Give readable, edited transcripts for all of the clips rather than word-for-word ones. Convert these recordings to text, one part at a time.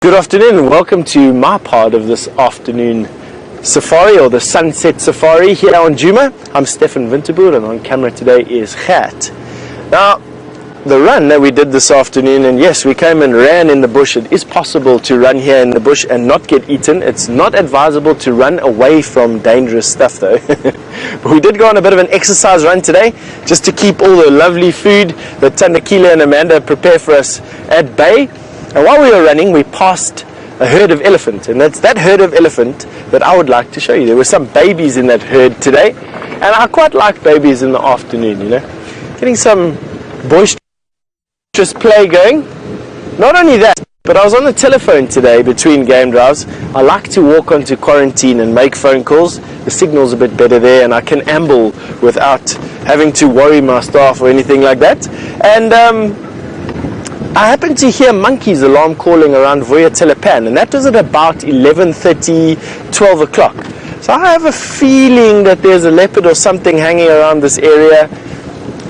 Good afternoon and welcome to my part of this afternoon safari, or the sunset safari here on Djuma. I'm Stefan Winterboer and on camera today is Nat. Now, the run that we did this afternoon, and yes, we came and ran in the bush. It is possible to run here in the bush and not get eaten. It's not advisable to run away from dangerous stuff though. But we did go on a bit of an exercise run today just to keep all the lovely food that Tandakila and Amanda prepare for us at bay. And while we were running, we passed a herd of elephant, and that's that herd of elephant that I would like to show you. There were some babies in that herd today, and I quite like babies in the afternoon, you know. Getting some boisterous play going. Not only that, but I was on the telephone today between game drives. I like to walk onto quarantine and make phone calls. The signal's a bit better there, and I can amble without having to worry my staff or anything like that. And I happened to hear monkeys alarm calling around Vuya Telepan, and that was at about 11:30, 12 o'clock. So I have a feeling that there's a leopard or something hanging around this area.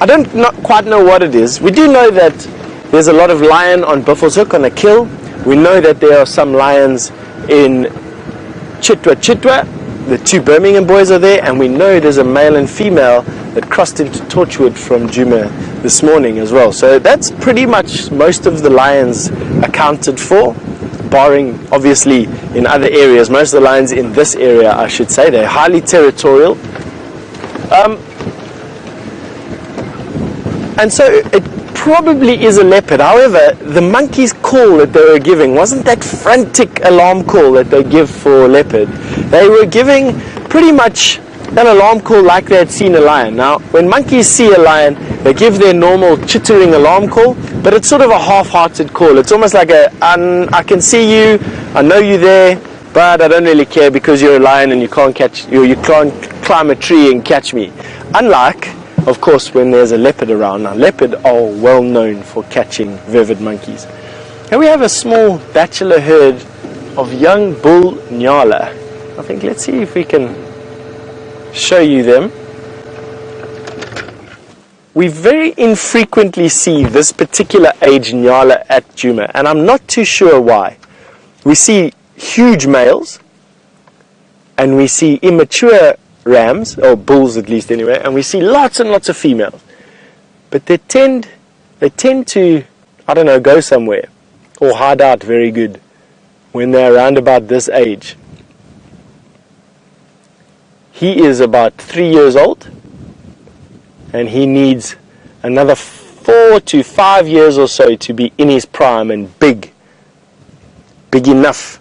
I don't quite know what it is. We do know that there's a lot of lion on Buffelshoek on a kill. We know that there are some lions in Cheetah. The two Birmingham boys are there, and we know there's a male and female that crossed into Torchwood from Djuma this morning as well. So that's pretty much most of the lions accounted for, barring obviously in other areas. Most of the lions in this area, I should say, they're highly territorial. And so it probably is a leopard. However, the monkey's call that they were giving wasn't that frantic alarm call that they give for leopard. They were giving pretty much an alarm call like they had seen a lion. Now, when monkeys see a lion, they give their normal chittering alarm call, but it's sort of a half-hearted call. It's almost like I can see you, I know you're there, but I don't really care because you're a lion and you can't climb a tree and catch me. Unlike, of course, when there's a leopard around. Now, leopard are well known for catching vivid monkeys. And we have a small bachelor herd of young bull nyala. I think let's see if we can show you them. We very infrequently see this particular age nyala at Djuma, and I'm not too sure why. We see huge males, and we see immature rams, or bulls at least anyway, and we see lots and lots of females. But they tend to, I don't know, go somewhere or hide out very good when they're around about this age. He is about 3 years old, and he needs another 4 to 5 years or so to be in his prime and big enough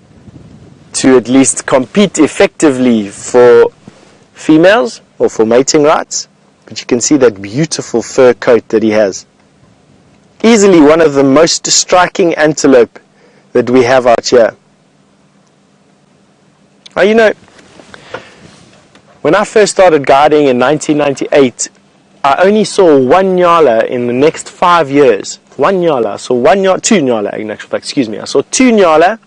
to at least compete effectively for females or for mating rights. But you can see that beautiful fur coat that he has. Easily one of the most striking antelope that we have out here. Now, you know, when I first started guiding in 1998, I only saw one nyala in the next 5 years. One nyala. I saw two nyala in actual fact, excuse me. I saw two nyala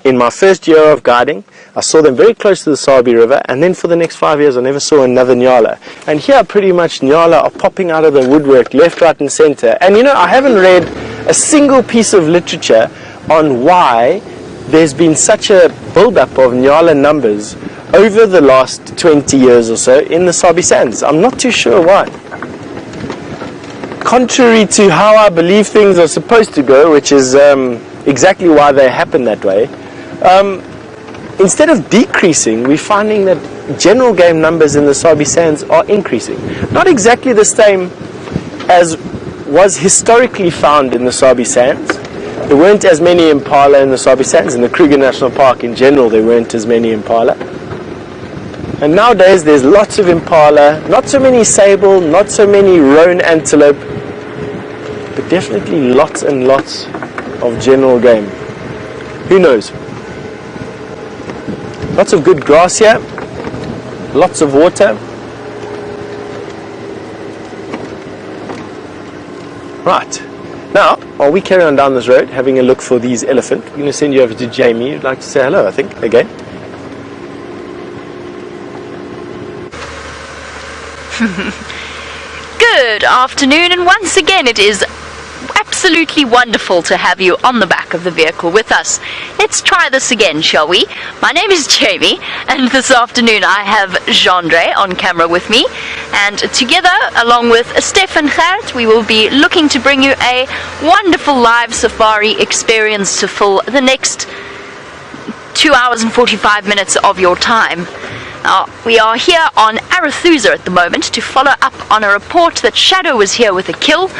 in my first year of guiding. I saw them very close to the Sabi River, and then for the next 5 years I never saw another nyala. And here pretty much nyala are popping out of the woodwork left, right and center. And you know, I haven't read a single piece of literature on why there's been such a build-up of nyala numbers over the last 20 years or so in the Sabi Sands. I'm not too sure why. Contrary to how I believe things are supposed to go, which is exactly why they happen that way, instead of decreasing, we're finding that general game numbers in the Sabi Sands are increasing. Not exactly the same as was historically found in the Sabi Sands. There weren't as many impala in the Sabi Sands. In the Kruger National Park in general, there weren't as many impala. And nowadays there's lots of impala, not so many sable, not so many roan antelope, but definitely lots and lots of general game. Who knows? Lots of good grass here, lots of water. Right, now while we carry on down this road having a look for these elephant, we're going to send you over to Jamie. You'd like to say hello, I think, again. Good afternoon, and once again it is absolutely absolutely wonderful to have you on the back of the vehicle with us. Let's try this again, shall we? My name is Jamie, and this afternoon I have Jandre on camera with me, and together, along with Stefan, we will be looking to bring you a wonderful live safari experience to fill the next 2 hours and 45 minutes of your time. Now, we are here on Arathusa at the moment to follow up on a report that Shadow was here with a kill,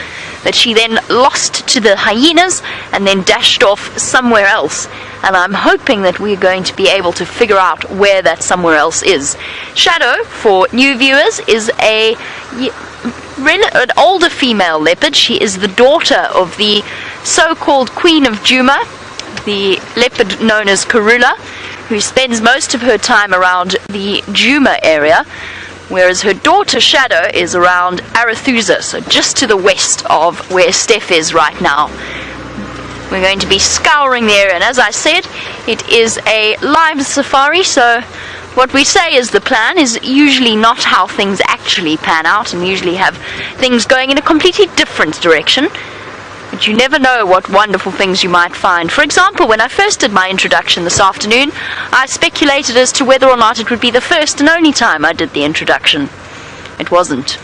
that she then lost to the hyenas and then dashed off somewhere else. And I'm hoping that we're going to be able to figure out where that somewhere else is. Shadow, for new viewers, is an older female leopard. She is the daughter of the so-called Queen of Djuma, the leopard known as Karula, who spends most of her time around the Djuma area, whereas her daughter Shadow is around Arathusa, so just to the west of where Steph is right now. We're going to be scouring the area, and as I said, it is a live safari, so what we say is the plan is usually not how things actually pan out, and usually have things going in a completely different direction. But you never know what wonderful things you might find. For example, when I first did my introduction this afternoon, I speculated as to whether or not it would be the first and only time I did the introduction. It wasn't.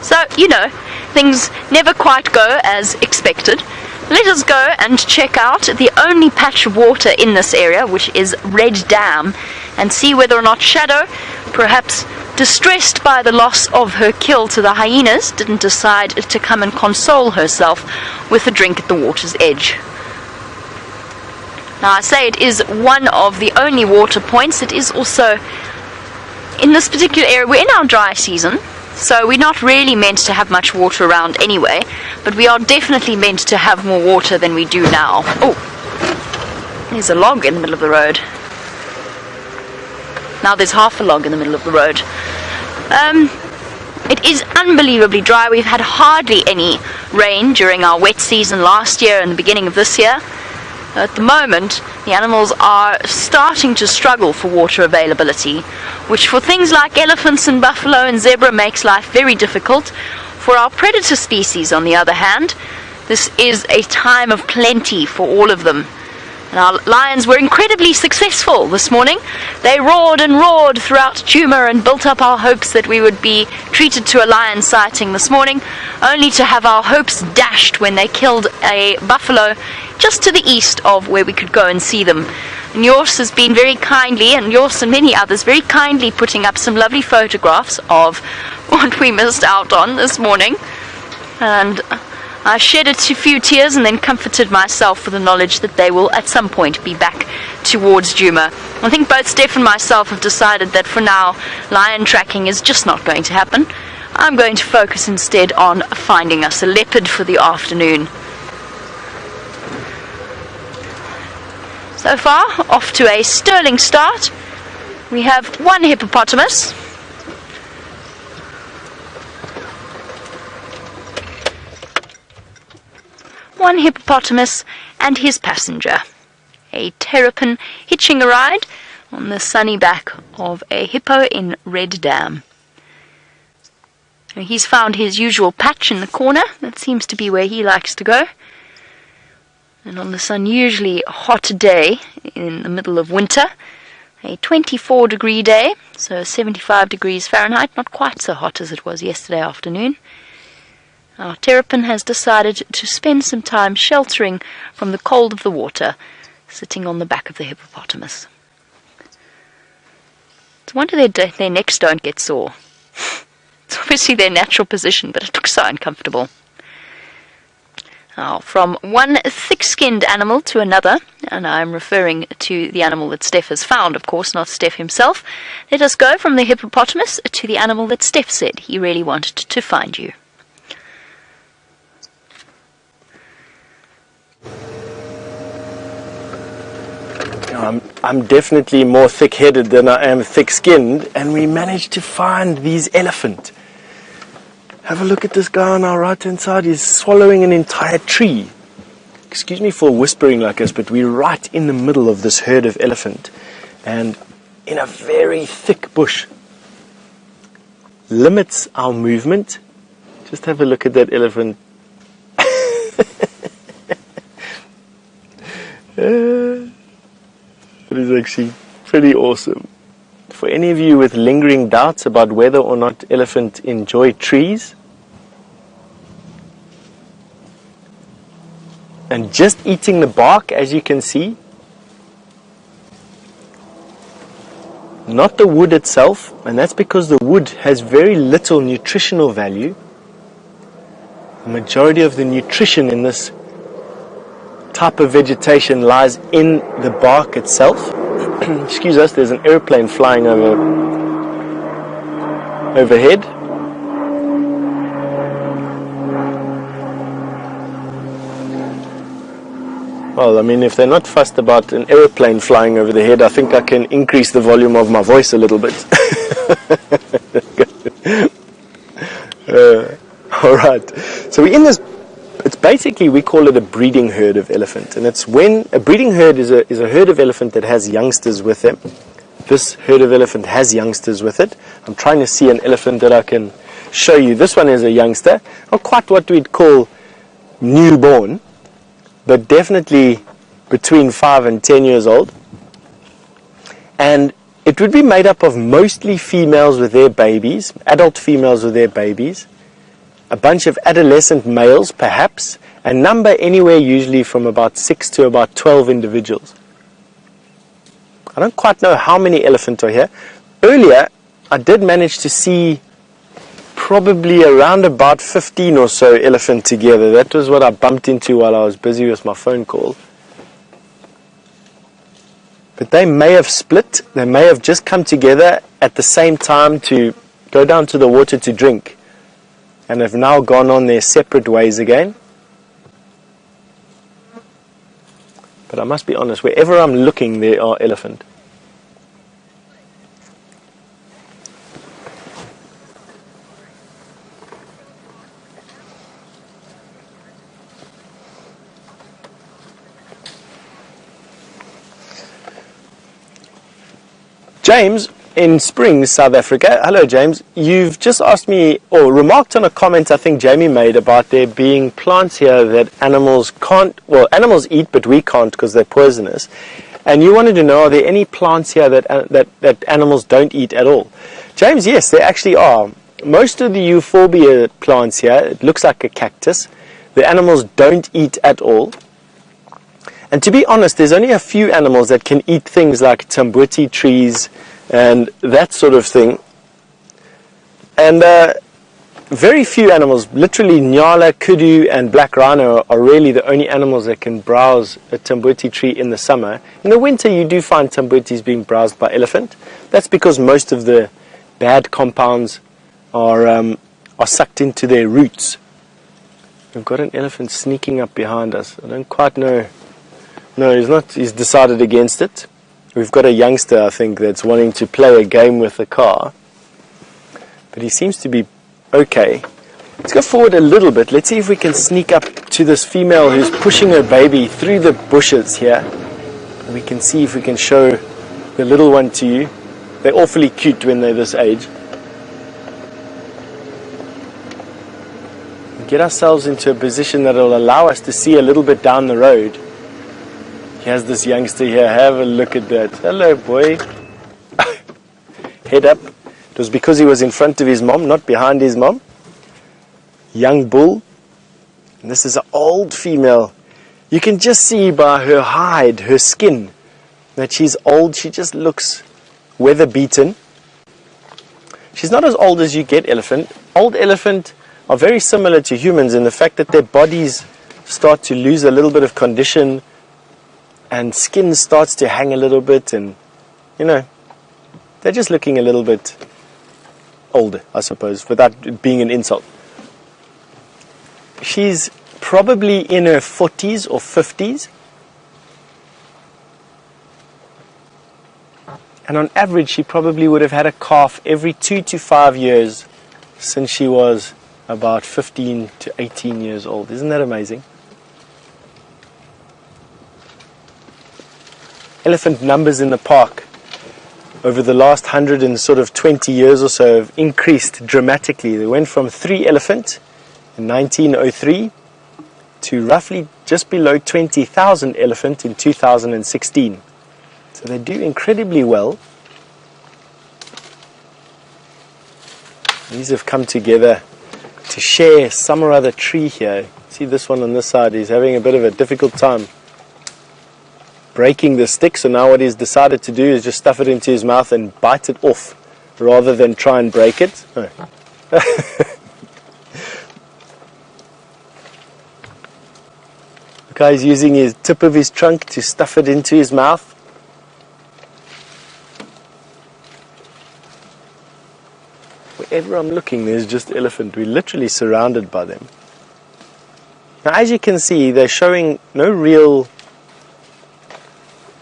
So, you know, things never quite go as expected. Let us go and check out the only patch of water in this area, which is Red Dam, and see whether or not Shadow, perhaps distressed by the loss of her kill to the hyenas, didn't decide to come and console herself with a drink at the water's edge. Now, I say it is one of the only water points. It is also, in this particular area, we're in our dry season, so we're not really meant to have much water around anyway, but we are definitely meant to have more water than we do now. Oh, there's a log in the middle of the road. Now there's half a log in the middle of the road. It is unbelievably dry. We've had hardly any rain during our wet season last year and the beginning of this year. At the moment, the animals are starting to struggle for water availability, which for things like elephants and buffalo and zebra makes life very difficult. For our predator species, on the other hand, this is a time of plenty for all of them. And our lions were incredibly successful this morning. They roared and roared throughout Djuma and built up our hopes that we would be treated to a lion sighting this morning, only to have our hopes dashed when they killed a buffalo just to the east of where we could go and see them. And Jors has been very kindly, and Jors and many others, very kindly putting up some lovely photographs of what we missed out on this morning. And I shed a few tears and then comforted myself with the knowledge that they will at some point be back towards Djuma. I think both Steph and myself have decided that for now, lion tracking is just not going to happen. I'm going to focus instead on finding us a leopard for the afternoon. So far, off to a sterling start. We have one hippopotamus, and his passenger, a terrapin hitching a ride on the sunny back of a hippo in Red Dam. He's found his usual patch in the corner. That seems to be where he likes to go. And on this unusually hot day in the middle of winter, a 24-degree day, so 75 degrees Fahrenheit, not quite so hot as it was yesterday afternoon, our terrapin has decided to spend some time sheltering from the cold of the water, sitting on the back of the hippopotamus. It's a wonder their necks don't get sore. It's obviously their natural position, but it looks so uncomfortable. Now, from one thick-skinned animal to another, and I'm referring to the animal that Steph has found, of course, not Steph himself, let us go from the hippopotamus to the animal that Steph said he really wanted to find you. I'm definitely more thick-headed than I am thick-skinned, and we managed to find these elephant. Have a look at this guy on our right-hand side. He's swallowing an entire tree. Excuse me for whispering like this, but we're right in the middle of this herd of elephant, and in a very thick bush. Limits our movement. Just have a look at that elephant. It is actually pretty awesome. For any of you with lingering doubts about whether or not elephants enjoy trees, and just eating the bark, as you can see, not the wood itself, and that's because the wood has very little nutritional value. The majority of the nutrition in this type of vegetation lies in the bark itself. Excuse us, there's an airplane flying overhead. Well, I mean, if they're not fussed about an aeroplane flying over the head, I think I can increase the volume of my voice a little bit. Alright, so we're in this, it's basically, we call it a breeding herd of elephant. And it's when, a breeding herd is a herd of elephant that has youngsters with them. This herd of elephant has youngsters with it. I'm trying to see an elephant that I can show you. This one is a youngster, not quite what we'd call newborn, but definitely between 5 and 10 years old. And it would be made up of mostly females with their babies, adult females with their babies, a bunch of adolescent males perhaps, and number anywhere usually from about 6 to about 12 individuals. I don't quite know how many elephants are here. Earlier, I did manage to see probably around about 15 or so elephant together. That was what I bumped into while I was busy with my phone call. But they may have split. They may have just come together at the same time to go down to the water to drink, and have now gone on their separate ways again. But I must be honest, wherever I'm looking, there are elephant. James in Springs, South Africa. Hello James, you've just asked me, or remarked on a comment I think Jamie made about there being plants here that animals can't, well, animals eat but we can't because they're poisonous. And you wanted to know, are there any plants here that animals don't eat at all? James, yes, there actually are. Most of the euphorbia plants here, it looks like a cactus, the animals don't eat at all. And to be honest, there's only a few animals that can eat things like tamboti trees and that sort of thing. And very few animals, literally nyala, kudu and black rhino are really the only animals that can browse a tamboti tree in the summer. In the winter you do find tambotis being browsed by elephant. That's because most of the bad compounds are sucked into their roots. We've got an elephant sneaking up behind us. I don't quite know. No, he's not. He's decided against it. We've got a youngster, I think, that's wanting to play a game with the car. But he seems to be okay. Let's go forward a little bit. Let's see if we can sneak up to this female who's pushing her baby through the bushes here. We can see if we can show the little one to you. They're awfully cute when they're this age. Get ourselves into a position that will allow us to see a little bit down the road. Here's this youngster here. Have a look at that. Hello, boy. Head up. It was because he was in front of his mom, not behind his mom. Young bull. And this is an old female. You can just see by her hide, her skin, that she's old. She just looks weather beaten. She's not as old as you get elephant. Old elephant are very similar to humans in the fact that their bodies start to lose a little bit of condition, and skin starts to hang a little bit, and, you know, they're just looking a little bit older, I suppose, without being an insult. She's probably in her 40s or 50s. And on average, she probably would have had a calf every 2 to 5 years since she was about 15 to 18 years old. Isn't that amazing? Elephant numbers in the park over the last 120 years or so have increased dramatically. They went from 3 elephant in 1903 to roughly just below 20,000 elephant in 2016. So they do incredibly well. These have come together to share some or other tree here. See this one on this side, he's having a bit of a difficult time breaking the stick, so now what he's decided to do is just stuff it into his mouth and bite it off rather than try and break it. Oh. The guy's using his tip of his trunk to stuff it into his mouth. Wherever I'm looking, there's just elephant. We're literally surrounded by them. Now, as you can see, they're showing no real...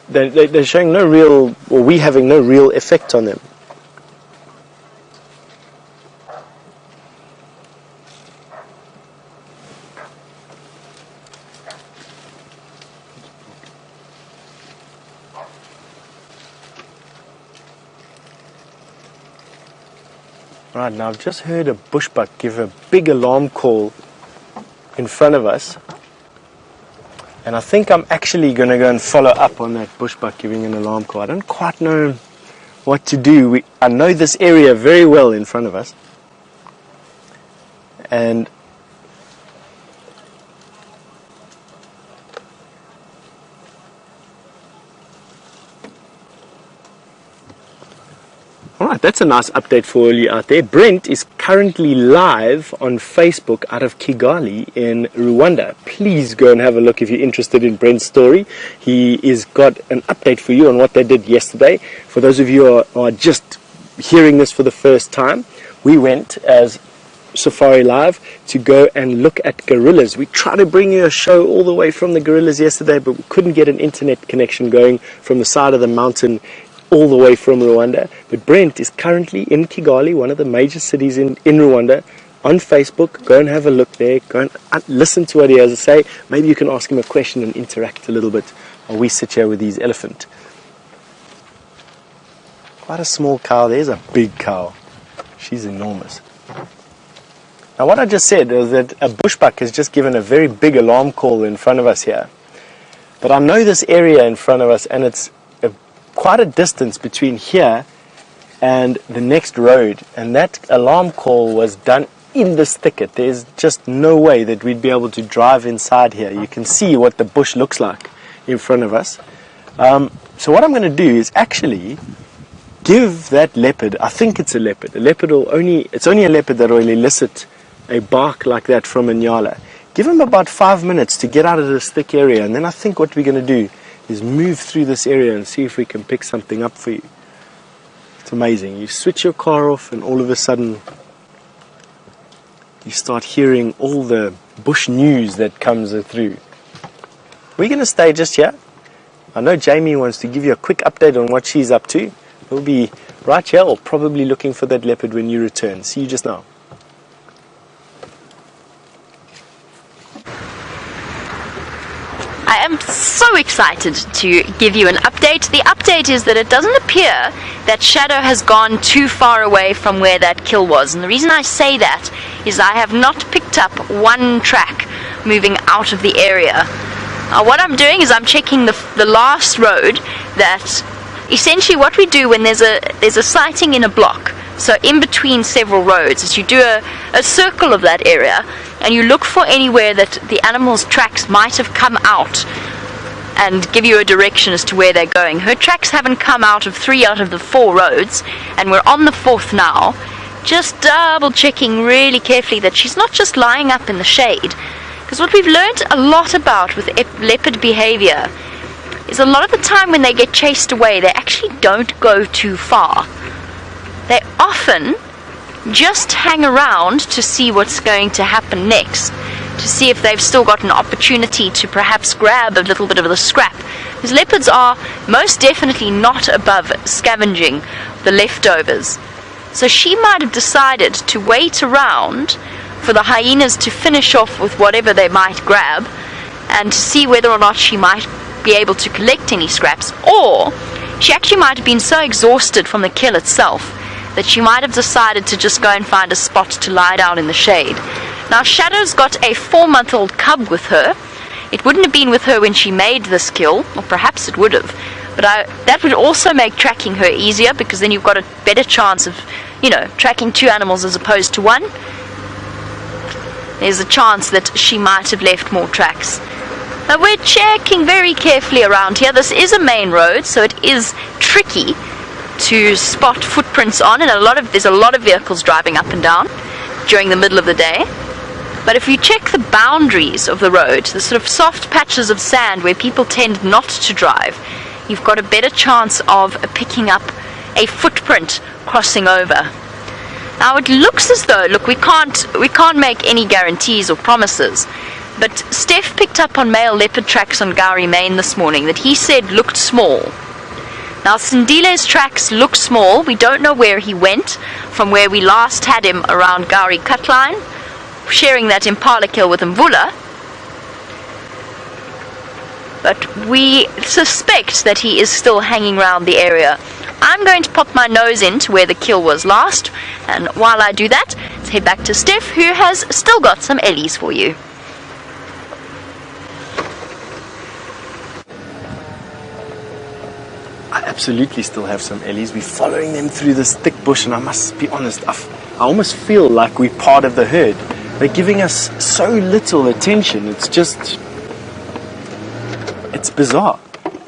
They're showing no real, or we having no real effect on them. Right, now I've just heard a bushbuck give a big alarm call in front of us. And I think I'm actually going to go and follow up on that bushbuck giving an alarm call. I don't quite know what to do. I know this area very well in front of us. And alright, that's a nice update for all you out there. Brent is currently live on Facebook out of Kigali in Rwanda. Please go and have a look if you're interested in Brent's story. He is got an update for you on what they did yesterday. For those of you who are just hearing this for the first time, we went as safariLIVE to go and look at gorillas. We tried to bring you a show all the way from the gorillas yesterday, but we couldn't get an internet connection going from the side of the mountain all the way from Rwanda. But Brent is currently in Kigali, one of the major cities in Rwanda, on Facebook. Go and have a look there. Go and listen to what he has to say. Maybe you can ask him a question and interact a little bit while we sit here with these elephant. Quite a small cow. There's a big cow. She's enormous. Now what I just said is that a bushbuck has just given a very big alarm call in front of us here. But I know this area in front of us, and it's quite a distance between here and the next road, and that alarm call was done in this thicket. There's just no way that we'd be able to drive inside here. You can see what the bush looks like in front of us. So what I'm going to do is actually give that leopard, I think it's a leopard. It's only a leopard that will elicit a bark like that from a nyala. Give him about 5 minutes to get out of this thick area, and then I think what we're going to do is move through this area and see if we can pick something up for you. It's amazing. You switch your car off and all of a sudden you start hearing all the bush news that comes through. We're going to stay just here. I know Jamie wants to give you a quick update on what she's up to. We'll be right here, or probably looking for that leopard when you return. See you just now. I am so excited to give you an update. The update is that it doesn't appear that Shadow has gone too far away from where that kill was. And the reason I say that is I have not picked up one track moving out of the area. What I'm doing is I'm checking the last road. That essentially what we do when there's a sighting in a block, so in between several roads, is you do a circle of that area, and you look for anywhere that the animal's tracks might have come out and give you a direction as to where they're going. Her tracks haven't come out of 3 out of the 4 roads, and we're on the 4th now. Just double checking really carefully that she's not just lying up in the shade. Because what we've learned a lot about with leopard behavior is a lot of the time when they get chased away, they actually don't go too far. They often just hang around to see what's going to happen next, to see if they've still got an opportunity to perhaps grab a little bit of the scrap. Because leopards are most definitely not above scavenging the leftovers. So she might have decided to wait around for the hyenas to finish off with whatever they might grab, and to see whether or not she might be able to collect any scraps. Or she actually might have been so exhausted from the kill itself that she might have decided to just go and find a spot to lie down in the shade. Now Shadow's got a 4-month-old cub with her. It wouldn't have been with her when she made this kill, or perhaps it would have, but that would also make tracking her easier, because then you've got a better chance of, tracking 2 animals as opposed to 1. There's a chance that she might have left more tracks. Now we're checking very carefully around here. This is a main road, so it is tricky to spot footprints on, and there's a lot of vehicles driving up and down during the middle of the day. But if you check the boundaries of the road, the sort of soft patches of sand where people tend not to drive, you've got a better chance of picking up a footprint crossing over. Now it looks as though, look, we can't make any guarantees or promises, but Steph picked up on male leopard tracks on Gowrie Main this morning that he said looked small. Now Sindile's tracks look small. We don't know where he went from where we last had him around Gowrie Cutline, sharing that Impala kill with Mvula. But we suspect that he is still hanging around the area. I'm going to pop my nose into where the kill was last, and while I do that, let's head back to Steph, who has still got some Ellies for you. I absolutely still have some Ellies. We're following them through this thick bush, and I must be honest, I almost feel like we're part of the herd. They're giving us so little attention. It's bizarre.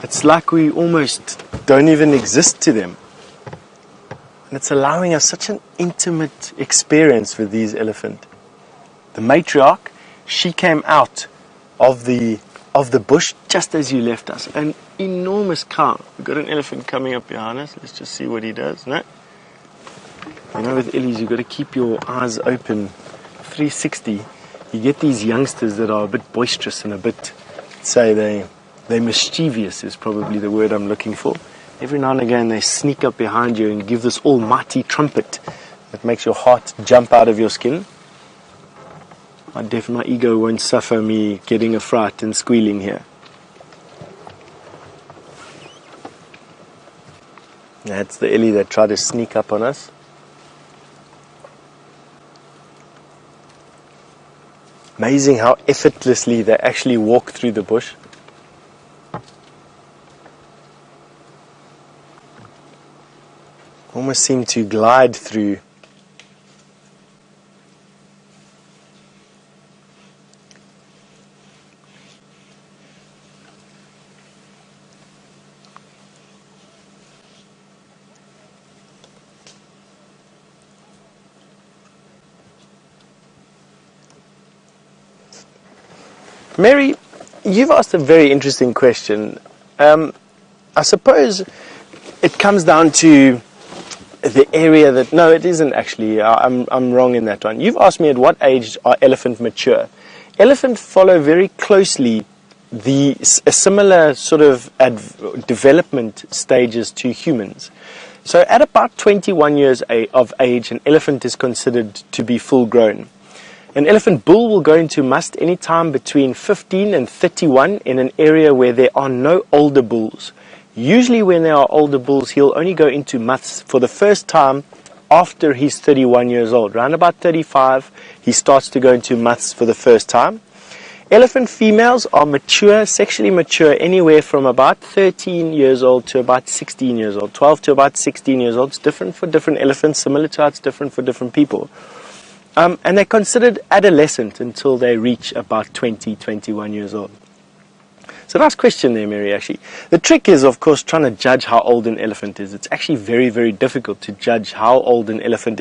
It's like we almost don't even exist to them. And it's allowing us such an intimate experience with these elephant. The matriarch, she came out of the bush just as you left us. An enormous cow. We've got an elephant coming up behind us. Let's just see what he does. No? With Ellies, you've got to keep your eyes open 360. You get these youngsters that are a bit boisterous and a bit, they're mischievous is probably the word I'm looking for. Every now and again they sneak up behind you and give this almighty trumpet that makes your heart jump out of your skin. My ego won't suffer me getting a fright and squealing here. That's the Ellie that tried to sneak up on us. Amazing how effortlessly they actually walk through the bush. Almost seem to glide through. Mary, you've asked a very interesting question. I suppose it comes down to the area that... No, it isn't actually. I'm wrong in that one. You've asked me at what age are elephants mature. Elephants follow very closely a similar sort of development stages to humans. So at about 21 years of age, an elephant is considered to be full grown. An elephant bull will go into must any time between 15 and 31 in an area where there are no older bulls. Usually when there are older bulls, he'll only go into must for the first time after he's 31 years old. Around about 35, he starts to go into must for the first time. Elephant females are mature, sexually mature, anywhere from about 13 years old to about 16 years old. 12 to about 16 years old. It's different for different elephants, similar to how it's different for different people. And they're considered adolescent until they reach about 20, 21 years old. So nice question there, Mary, actually. The trick is, of course, trying to judge how old an elephant is. It's actually very, very difficult to judge how old an elephant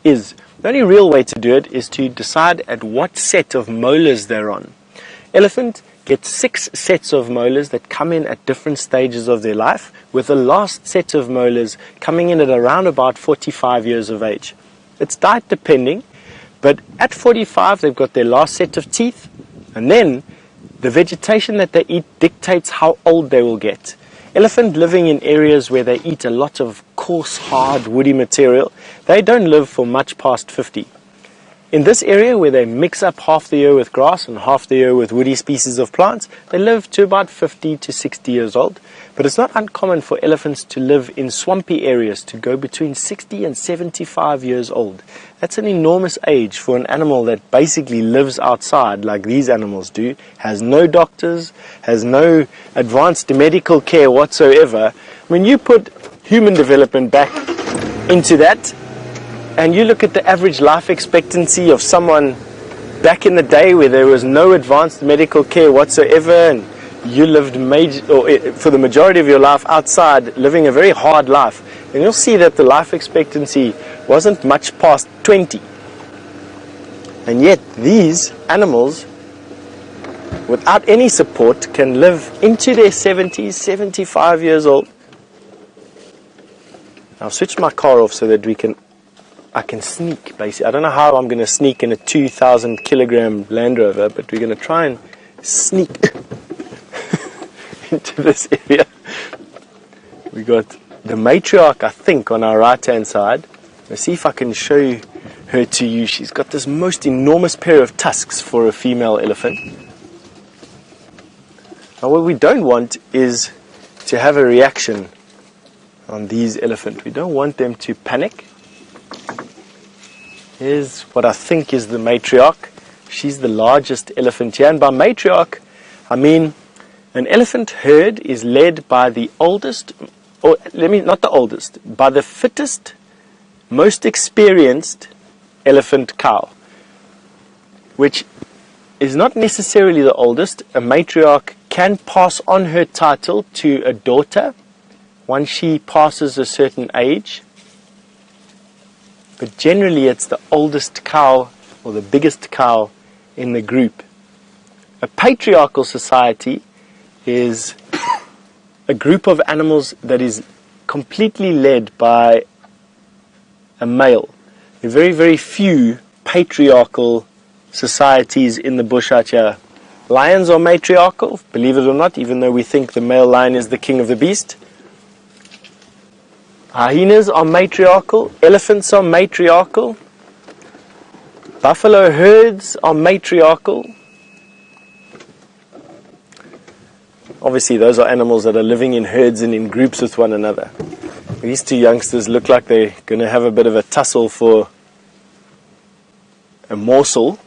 is. The only real way to do it is to decide at what set of molars they're on. Elephant gets 6 sets of molars that come in at different stages of their life, with the last set of molars coming in at around about 45 years of age. It's diet depending. But at 45, they've got their last set of teeth, and then the vegetation that they eat dictates how old they will get. Elephant living in areas where they eat a lot of coarse, hard, woody material, they don't live for much past 50. in this area where they mix up half the year with grass and half the year with woody species of plants, they live to about 50 to 60 years old. But it's not uncommon for elephants to live in swampy areas to go between 60 and 75 years old. That's an enormous age for an animal that basically lives outside like these animals do, has no doctors, has no advanced medical care whatsoever. When you put human development back into that, and you look at the average life expectancy of someone back in the day where there was no advanced medical care whatsoever, and you lived for the majority of your life outside, living a very hard life, and you'll see that the life expectancy wasn't much past 20. And yet these animals, without any support, can live into their 70s, 75 years old. I'll switch my car off so that I can sneak, basically. I don't know how I'm going to sneak in a 2,000 kilogram Land Rover, but we're going to try and sneak into this area. We got the matriarch, I think, on our right hand side. Let's see if I can show her to you. She's got this most enormous pair of tusks for a female elephant. Now what we don't want is to have a reaction on these elephants. We don't want them to panic. Here's what I think is the matriarch. She's the largest elephant here, and by matriarch I mean an elephant herd is led by the oldest, or not the oldest, by the fittest, most experienced elephant cow, which is not necessarily the oldest. A matriarch can pass on her title to a daughter once she passes a certain age, but generally it's the oldest cow or the biggest cow in the group. A patriarchal society is a group of animals that is completely led by a male. There are very, very few patriarchal societies in the bush out here. Lions are matriarchal, believe it or not, even though we think the male lion is the king of the beast. Hyenas are matriarchal, elephants are matriarchal, buffalo herds are matriarchal. Obviously those are animals that are living in herds and in groups with one another. These two youngsters look like they're going to have a bit of a tussle for a morsel.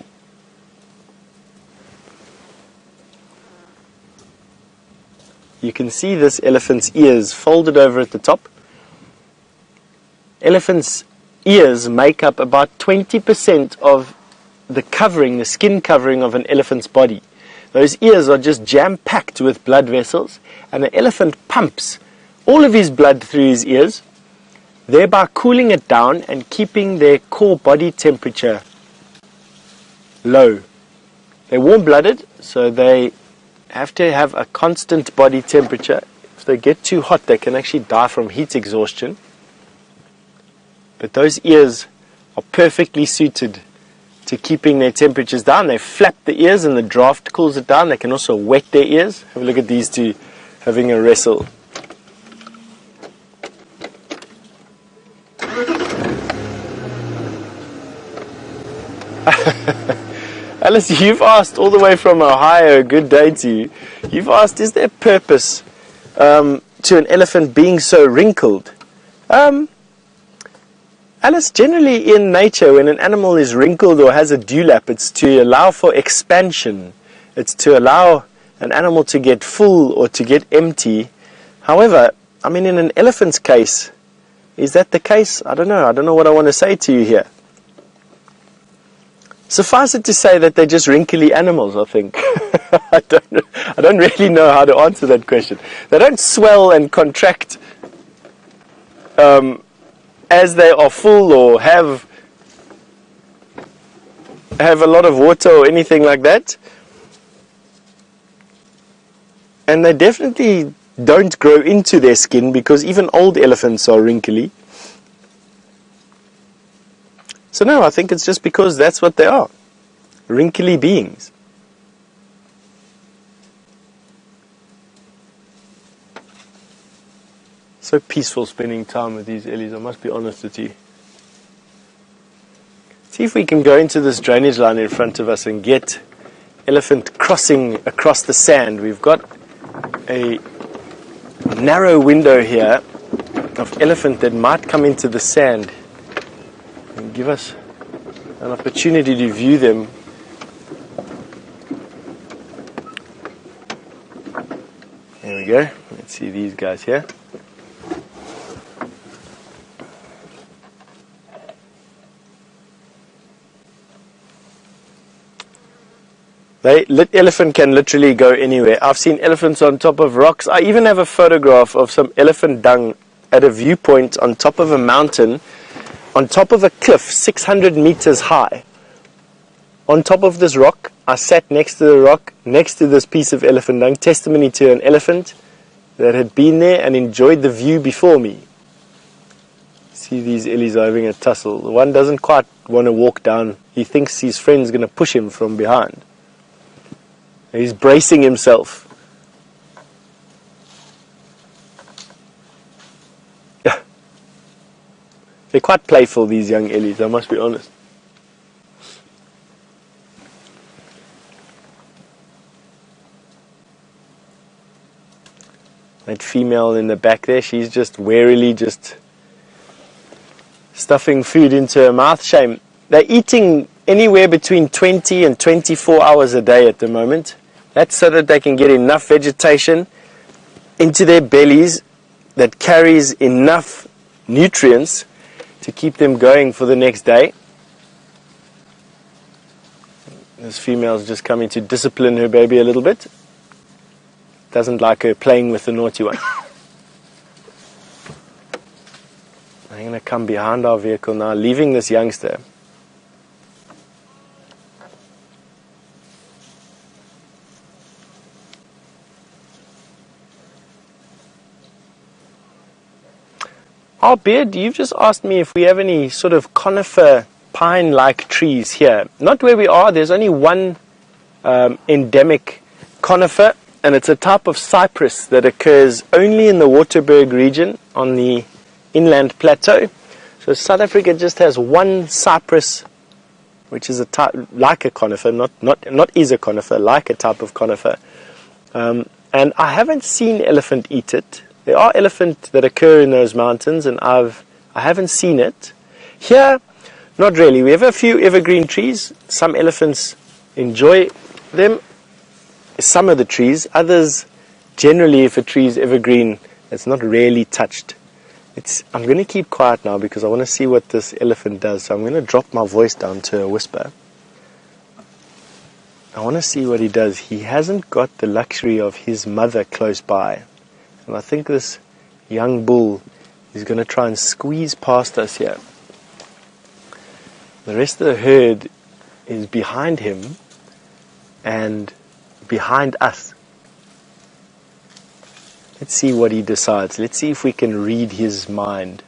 You can see this elephant's ears folded over at the top. Elephants' ears make up about 20% of the covering, the skin covering of an elephant's body. Those ears are just jam-packed with blood vessels, and the elephant pumps all of his blood through his ears, thereby cooling it down and keeping their core body temperature low. They're warm-blooded, so they have to have a constant body temperature. If they get too hot, they can actually die from heat exhaustion. But those ears are perfectly suited to keeping their temperatures down. They flap the ears and the draft cools it down. They can also wet their ears. Have a look at these two having a wrestle. Alice, you've asked all the way from Ohio, good day to you. You've asked, is there purpose to an elephant being so wrinkled? Alice, generally in nature, when an animal is wrinkled or has a dewlap, it's to allow for expansion. It's to allow an animal to get full or to get empty. However, I mean, in an elephant's case, is that the case? I don't know. I don't know what I want to say to you here. Suffice it to say that they're just wrinkly animals, I think. I don't really know how to answer that question. They don't swell and contract as they are full or have a lot of water or anything like that. And they definitely don't grow into their skin, because even old elephants are wrinkly. So no, I think it's just because that's what they are. Wrinkly beings. So peaceful spending time with these Ellies, I must be honest with you. See if we can go into this drainage line in front of us and get elephant crossing across the sand. We've got a narrow window here of elephant that might come into the sand and give us an opportunity to view them. There we go. Let's see these guys here. Elephant can literally go anywhere. I've seen elephants on top of rocks. I even have a photograph of some elephant dung at a viewpoint on top of a mountain, on top of a cliff 600 meters high. On top of this rock, I sat next to the rock, next to this piece of elephant dung, testimony to an elephant that had been there and enjoyed the view before me. See, these ellies are having a tussle. The one doesn't quite want to walk down. He thinks his friend's going to push him from behind. He's bracing himself. They're quite playful, these young ellies, I must be honest. That female in the back there, she's just warily just stuffing food into her mouth. Shame. They're eating anywhere between 20 and 24 hours a day at the moment. That's so that they can get enough vegetation into their bellies that carries enough nutrients to keep them going for the next day. This female's just coming to discipline her baby a little bit. Doesn't like her playing with the naughty one. I'm going to come behind our vehicle now, leaving this youngster. Oh, Beard, you've just asked me if we have any sort of conifer pine-like trees here. Not where we are. There's only one endemic conifer, and it's a type of cypress that occurs only in the Winterboer region on the inland plateau. So South Africa just has one cypress, which is a type like a conifer, not is a conifer, like a type of conifer. And I haven't seen elephant eat it. There are elephant that occur in those mountains, and I haven't seen it. Here, not really. We have a few evergreen trees. Some elephants enjoy them. Some of the trees. Others, generally, if a tree is evergreen, it's not really touched. I'm going to keep quiet now because I want to see what this elephant does. So I'm going to drop my voice down to a whisper. I want to see what he does. He hasn't got the luxury of his mother close by. And I think this young bull is going to try and squeeze past us here. The rest of the herd is behind him and behind us. Let's see what he decides. Let's see if we can read his mind.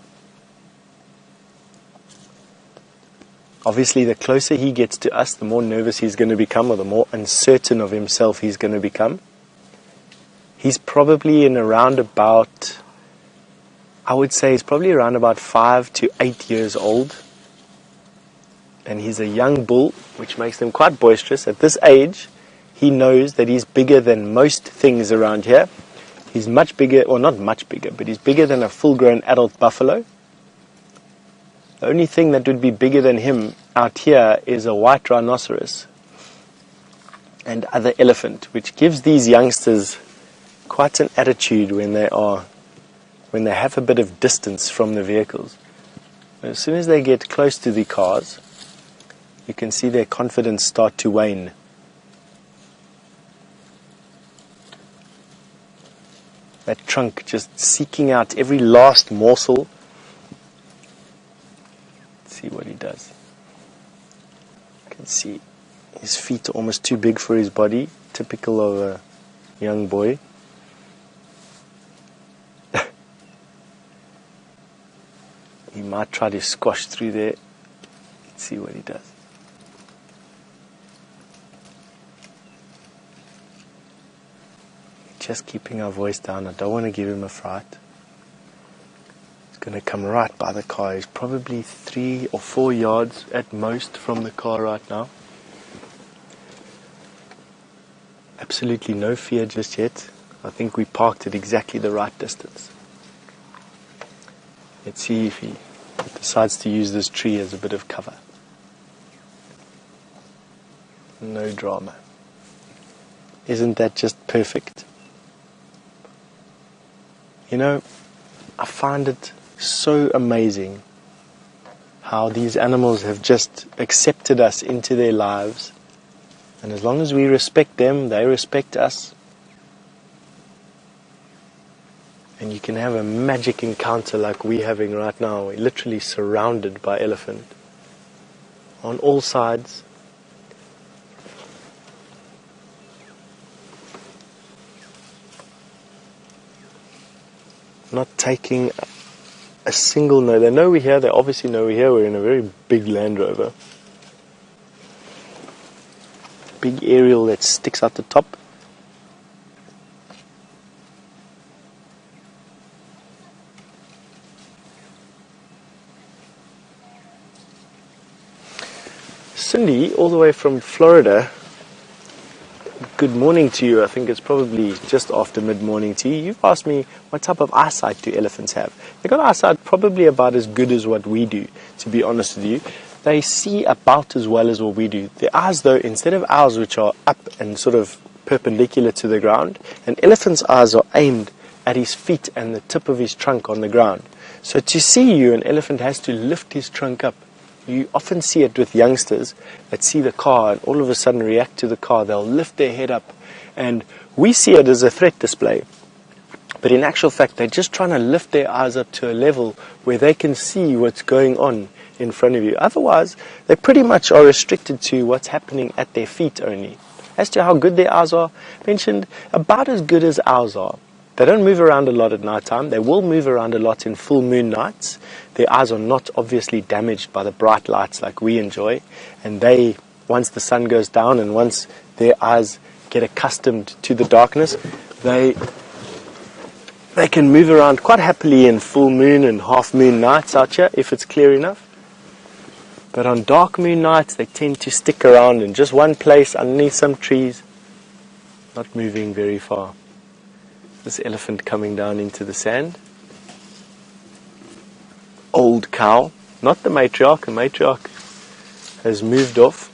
Obviously, the closer he gets to us, the more nervous he's going to become, or the more uncertain of himself he's going to become. He's probably in around about, I would say he's probably around about 5 to 8 years old. And he's a young bull, which makes him quite boisterous. At this age, he knows that he's bigger than most things around here. He's much bigger, or not much bigger, but he's bigger than a full-grown adult buffalo. The only thing that would be bigger than him out here is a white rhinoceros and other elephant, which gives these youngsters quite an attitude when they have a bit of distance from the vehicles. As soon as they get close to the cars, you can see their confidence start to wane. That trunk just seeking out every last morsel. Let's see what he does. You can see his feet are almost too big for his body, typical of a young boy. He might try to squash through there. Let's see what he does. Just keeping our voice down. I don't want to give him a fright. He's going to come right by the car. He's probably 3 or 4 yards at most from the car right now. Absolutely no fear just yet. I think we parked at exactly the right distance. Let's see if he decides to use this tree as a bit of cover. No drama. Isn't that just perfect? You know, I find it so amazing how these animals have just accepted us into their lives. And as long as we respect them, they respect us. And you can have a magic encounter like we're having right now. We're literally surrounded by elephant on all sides. Not taking a single note. They know we're here. They obviously know we're here. We're in a very big Land Rover. Big aerial that sticks out the top. Cindy, all the way from Florida, good morning to you. I think it's probably just after mid-morning to you. You've asked me what type of eyesight do elephants have. They've got eyesight probably about as good as what we do, to be honest with you. They see about as well as what we do. Their eyes, though, instead of ours, which are up and sort of perpendicular to the ground, an elephant's eyes are aimed at his feet and the tip of his trunk on the ground. So to see you, an elephant has to lift his trunk up. You often see it with youngsters that see the car and all of a sudden react to the car. They'll lift their head up, and we see it as a threat display. But in actual fact, they're just trying to lift their eyes up to a level where they can see what's going on in front of you. Otherwise, they pretty much are restricted to what's happening at their feet only. As to how good their eyes are, mentioned about as good as ours are. They don't move around a lot at night time. They will move around a lot in full moon nights. Their eyes are not obviously damaged by the bright lights like we enjoy. And they, once the sun goes down and once their eyes get accustomed to the darkness, they can move around quite happily in full moon and half moon nights out here if it's clear enough. But on dark moon nights, they tend to stick around in just one place underneath some trees, not moving very far. This elephant coming down into the sand. Old cow, not the matriarch. The matriarch has moved off.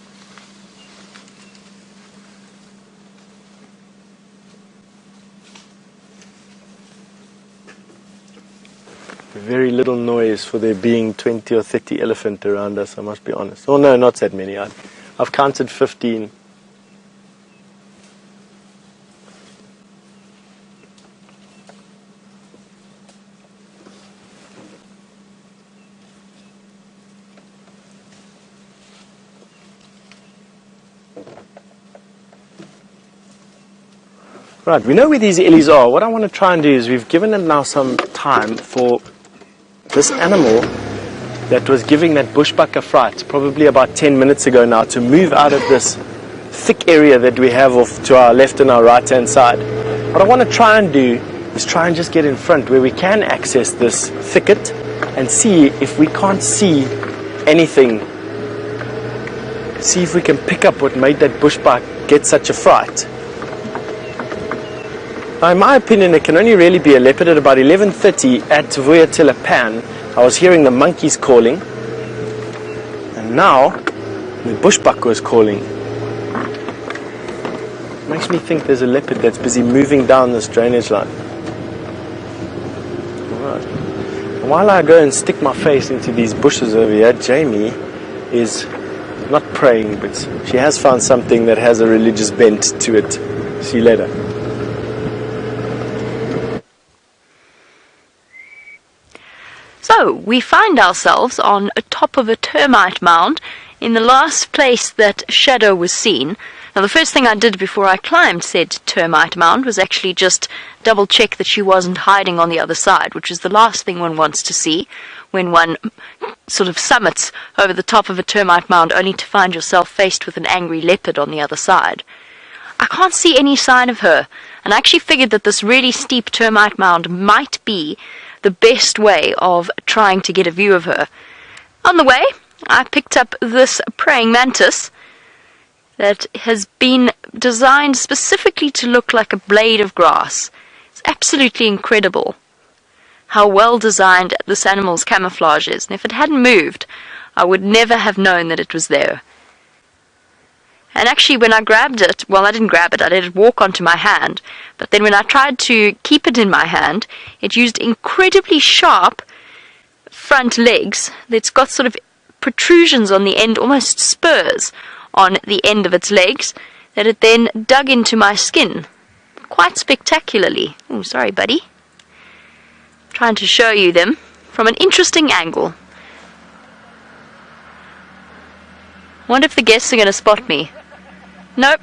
Very little noise for there being 20 or 30 elephant around us, I must be honest. Oh no, not that many. I've counted 15. Right, we know where these ellies are. What I want to try and do is we've given them now some time for this animal that was giving that bushbuck a fright, probably about 10 minutes ago now, to move out of this thick area that we have off to our left and our right hand side. What I want to try and do is try and just get in front where we can access this thicket and see if we can't see anything. See if we can pick up what made that bushbuck get such a fright. Now, in my opinion, it can only really be a leopard. At about 11:30 at Vuatila Pan, I was hearing the monkeys calling, and now the bushbuck was calling. It makes me think there's a leopard that's busy moving down this drainage line. Alright. While I go and stick my face into these bushes over here, Jamie is not praying, but she has found something that has a religious bent to it. See you later. So, we find ourselves on top of a termite mound in the last place that Shadow was seen. Now, the first thing I did before I climbed said termite mound was actually just double check that she wasn't hiding on the other side, which is the last thing one wants to see when one sort of summits over the top of a termite mound only to find yourself faced with an angry leopard on the other side. I can't see any sign of her, and I actually figured that this really steep termite mound might be the best way of trying to get a view of her. On the way, I picked up this praying mantis that has been designed specifically to look like a blade of grass. It's absolutely incredible how well designed this animal's camouflage is, and if it hadn't moved, I would never have known that it was there. And actually, when I grabbed it, well, I didn't grab it, I let it walk onto my hand, but then when I tried to keep it in my hand, it used incredibly sharp front legs that's got sort of protrusions on the end, almost spurs on the end of its legs, that it then dug into my skin quite spectacularly. Oh, sorry, buddy. Trying to show you them from an interesting angle. Wonder if the guests are going to spot me. Nope,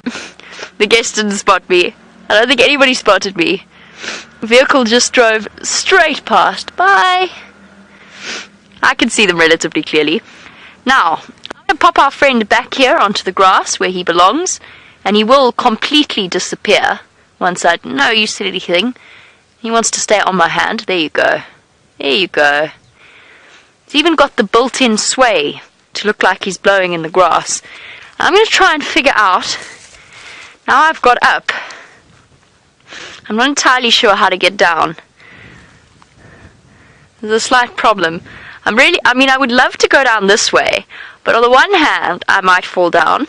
the guests didn't spot me. I don't think anybody spotted me. Vehicle just drove straight past. Bye. I can see them relatively clearly. Now, I'm going to pop our friend back here onto the grass where he belongs, and he will completely disappear once I... No, you silly thing. He wants to stay on my hand. There you go. There you go. He's even got the built-in sway to look like he's blowing in the grass. I'm going to try and figure out, now I've got up, I'm not entirely sure how to get down. There's a slight problem. I would love to go down this way, but on the one hand, I might fall down,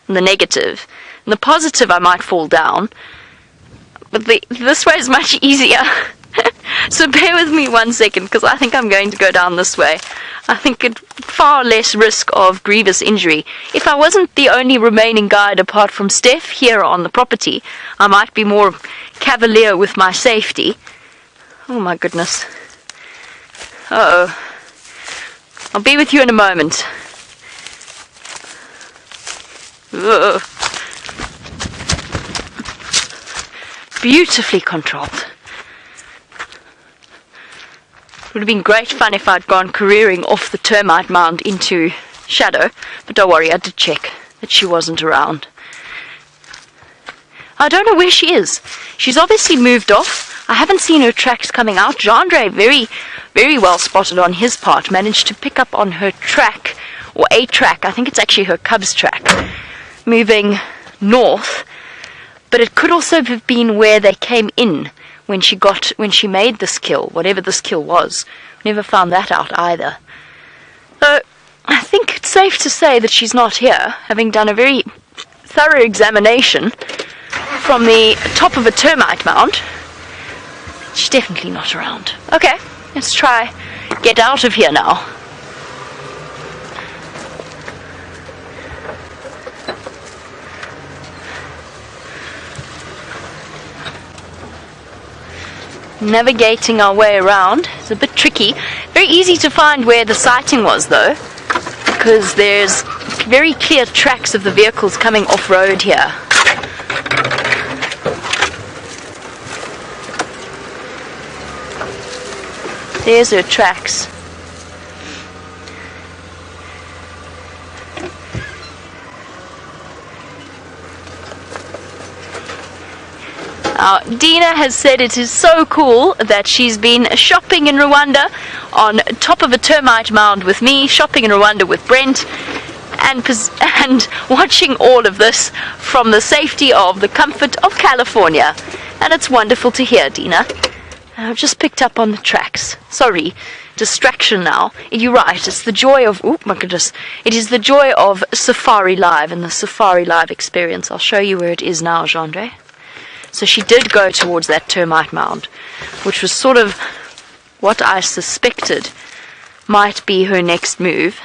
in the negative. In the positive, I might fall down, but this way is much easier. So bear with me 1 second, because I think I'm going to go down this way. I think at far less risk of grievous injury. If I wasn't the only remaining guide apart from Steph here on the property, I might be more cavalier with my safety. Oh my goodness. Uh-oh. I'll be with you in a moment. Ugh. Beautifully controlled. It would have been great fun if I'd gone careering off the termite mound into shadow, but don't worry, I did check that she wasn't around. I don't know where she is. She's obviously moved off. I haven't seen her tracks coming out. Jandre, very, very well spotted on his part, managed to pick up on her track, or a track, I think it's actually her cub's track, moving north, but it could also have been where they came in when she made this kill, whatever this kill was. Never found that out either. So I think it's safe to say that she's not here, having done a very thorough examination from the top of a termite mound. She's definitely not around. Okay, let's try get out of here now. Navigating our way around. It's a bit tricky. Very easy to find where the sighting was though, because there's very clear tracks of the vehicles coming off-road here. There's her tracks. Dina has said it is so cool that she's been shopping in Rwanda on top of a termite mound with me, shopping in Rwanda with Brent, and watching all of this from the safety of the comfort of California. And it's wonderful to hear, Dina. I've just picked up on the tracks. Sorry, distraction now. You're right, it's the joy of... Oh my goodness. It is the joy of safariLIVE and the safariLIVE experience. I'll show you where it is now, Jandre. So she did go towards that termite mound, which was sort of what I suspected might be her next move.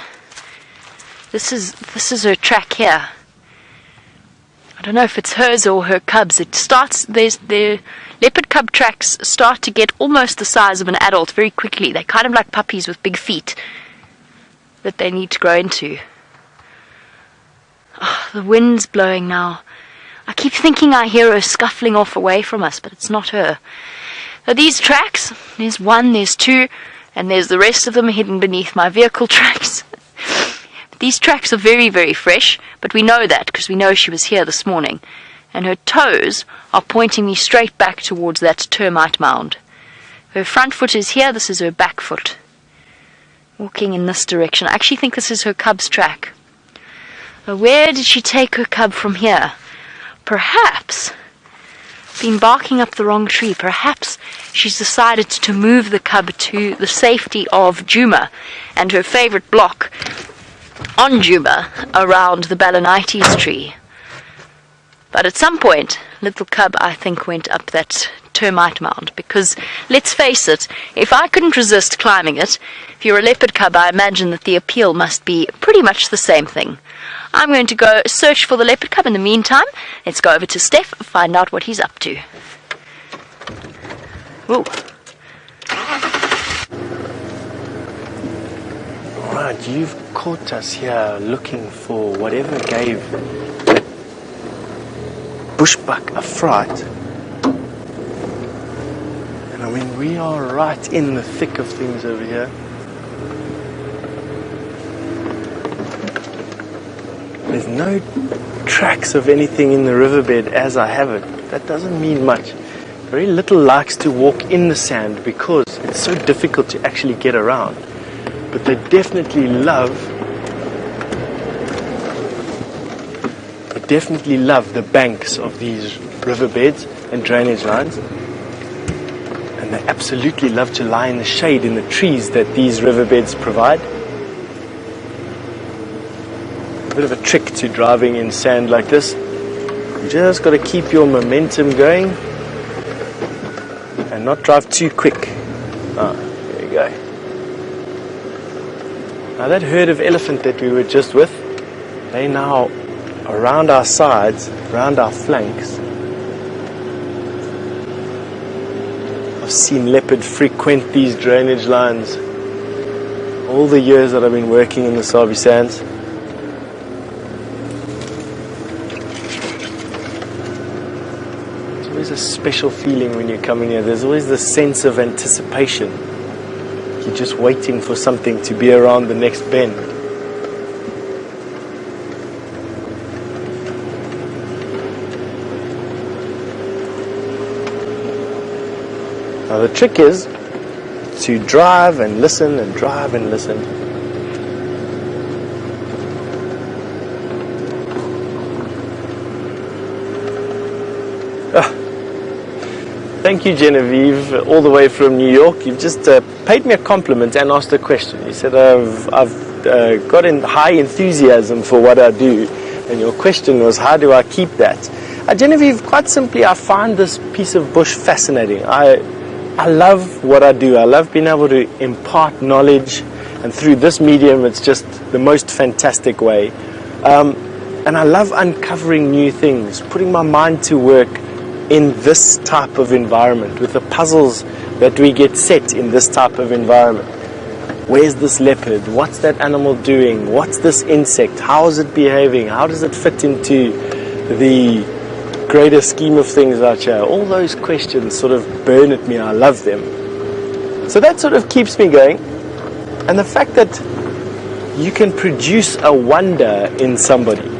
This is her track here. I don't know if it's hers or her cubs. It starts, the leopard cub tracks start to get almost the size of an adult very quickly. They're kind of like puppies with big feet that they need to grow into. Oh, the wind's blowing now. I keep thinking I hear her scuffling off away from us, but it's not her. So these tracks, there's one, there's two, and there's the rest of them hidden beneath my vehicle tracks. These tracks are very, very fresh, but we know that because we know she was here this morning. And her toes are pointing me straight back towards that termite mound. Her front foot is here, this is her back foot. Walking in this direction. I actually think this is her cub's track. Where did she take her cub from here? Perhaps been barking up the wrong tree. Perhaps she's decided to move the cub to the safety of Djuma and her favorite block on Djuma around the Balanites tree. But at some point, little cub, I think, went up that termite mound, because let's face it, if I couldn't resist climbing it, if you're a leopard cub, I imagine that the appeal must be pretty much the same thing. I'm going to go search for the leopard cub. In the meantime, let's go over to Steph and find out what he's up to. Ooh. Alright, you've caught us here looking for whatever gave that bushbuck a fright. And I mean, we are right in the thick of things over here. There's no tracks of anything in the riverbed as I have it. That doesn't mean much. Very little likes to walk in the sand because it's so difficult to actually get around. But they definitely love the banks of these riverbeds and drainage lines. And they absolutely love to lie in the shade in the trees that these riverbeds provide. A bit of a trick to driving in sand like this. You just got to keep your momentum going and not drive too quick. There you go. Now that herd of elephant that we were just with, they now around our sides, around our flanks. I've seen leopard frequent these drainage lines all the years that I've been working in the Sabi Sands. It's always a special feeling when you're coming here. There's always this sense of anticipation. You're just waiting for something to be around the next bend. Now the trick is to drive and listen and drive and listen. Thank you, Genevieve, all the way from New York. You've just paid me a compliment and asked a question. You said I've got in high enthusiasm for what I do, and your question was, how do I keep that? Genevieve, quite simply, I find this piece of bush fascinating. I love what I do. I love being able to impart knowledge, and through this medium, it's just the most fantastic way. And I love uncovering new things, putting my mind to work in this type of environment, with the puzzles that we get set in this type of environment. Where's this leopard? What's that animal doing? What's this insect? How is it behaving? How does it fit into the greater scheme of things out here? All those questions sort of burn at me. I love them. So that sort of keeps me going. And the fact that you can produce a wonder in somebody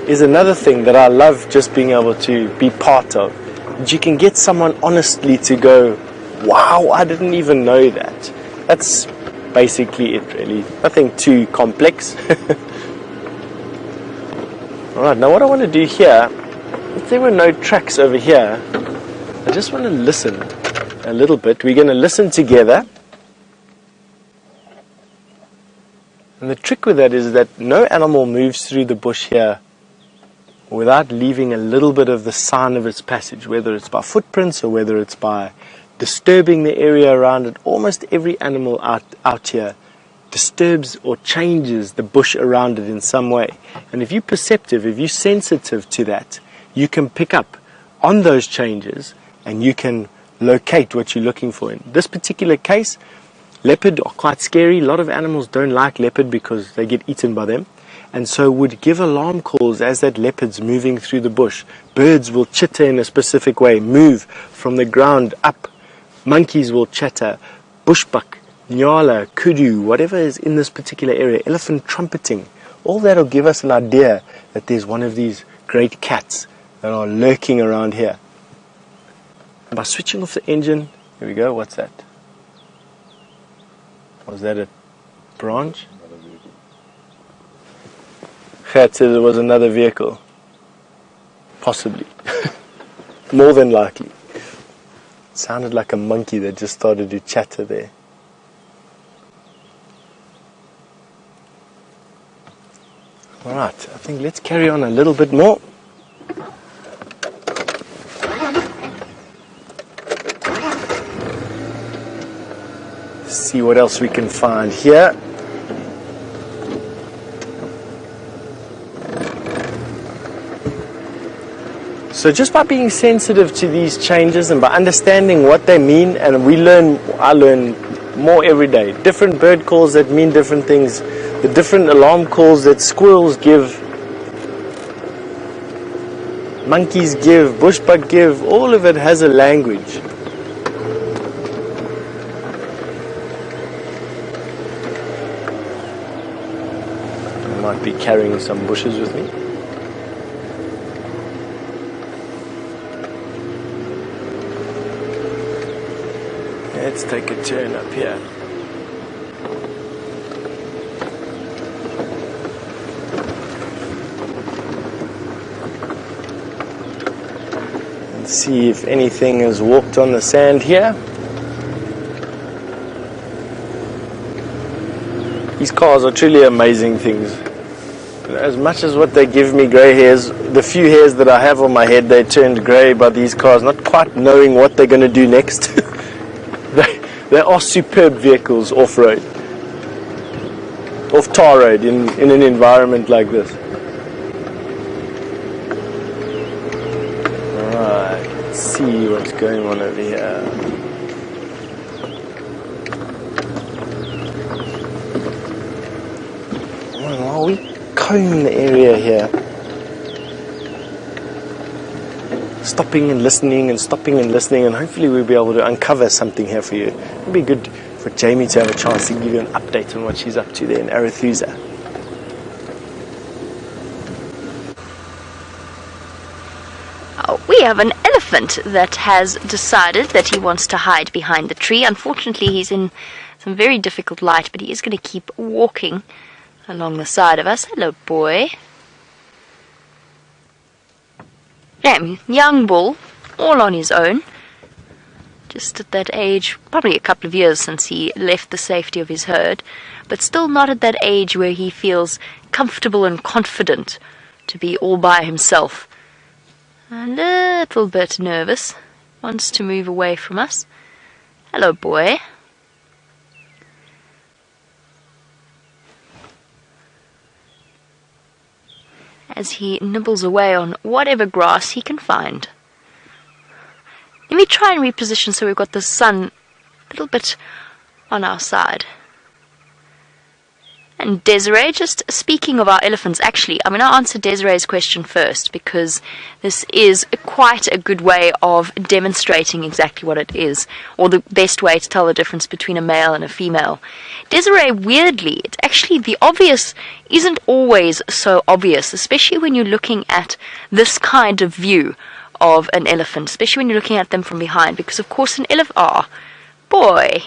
is another thing that I love, just being able to be part of. That you can get someone honestly to go, wow, I didn't even know that. That's basically it, really. Nothing too complex. Alright, now what I want to do here, if there were no tracks over here, I just want to listen a little bit. We're going to listen together. And the trick with that is that no animal moves through the bush here without leaving a little bit of the sign of its passage, whether it's by footprints or whether it's by disturbing the area around it. Almost every animal out here disturbs or changes the bush around it in some way. And if you're perceptive, if you're sensitive to that, you can pick up on those changes and you can locate what you're looking for. In this particular case, leopard are quite scary. A lot of animals don't like leopard because they get eaten by them, and so would give alarm calls as that leopard's moving through the bush. Birds will chitter in a specific way, move from the ground up. Monkeys will chatter. Bushbuck, nyala, kudu, whatever is in this particular area, elephant trumpeting, all that will give us an idea that there's one of these great cats that are lurking around here. And by switching off the engine, Here we go. What's that? Was that a branch? Gert said it was another vehicle. Possibly. More than likely. It sounded like a monkey that just started to chatter there. Alright, I think let's carry on a little bit more. See what else we can find here. So just by being sensitive to these changes and by understanding what they mean, and I learn more every day. Different bird calls that mean different things, the different alarm calls that squirrels give, monkeys give, bushbuck give, all of it has a language. I might be carrying some bushes with me. Let's take a turn up here. And see if anything has walked on the sand here. These cars are truly amazing things. As much as what they give me grey hairs, the few hairs that I have on my head, they turned grey by these cars, not quite knowing what they're going to do next. They are superb vehicles off-road, off tar road in an environment like this. Alright, let's see what's going on over here. While we comb the area here, stopping and listening and stopping and listening, and hopefully we'll be able to uncover something here for you. It'd be good for Jamie to have a chance to give you an update on what she's up to there in Arathusa. We have an elephant that has decided that he wants to hide behind the tree. Unfortunately, he's in some very difficult light, but he is going to keep walking along the side of us. Hello, boy. Young bull, all on his own. Just at that age, probably a couple of years since he left the safety of his herd, but still not at that age where he feels comfortable and confident to be all by himself. A little bit nervous, wants to move away from us. Hello, boy. As he nibbles away on whatever grass he can find. Let me try and reposition so we've got the sun a little bit on our side. And Desiree, just speaking of our elephants, actually, I'm going to answer Desiree's question first, because this is quite a good way of demonstrating exactly what it is, or the best way to tell the difference between a male and a female. Desiree, weirdly, it's actually the obvious isn't always so obvious, especially when you're looking at this kind of view of an elephant, especially when you're looking at them from behind, because of course an elephant, boy,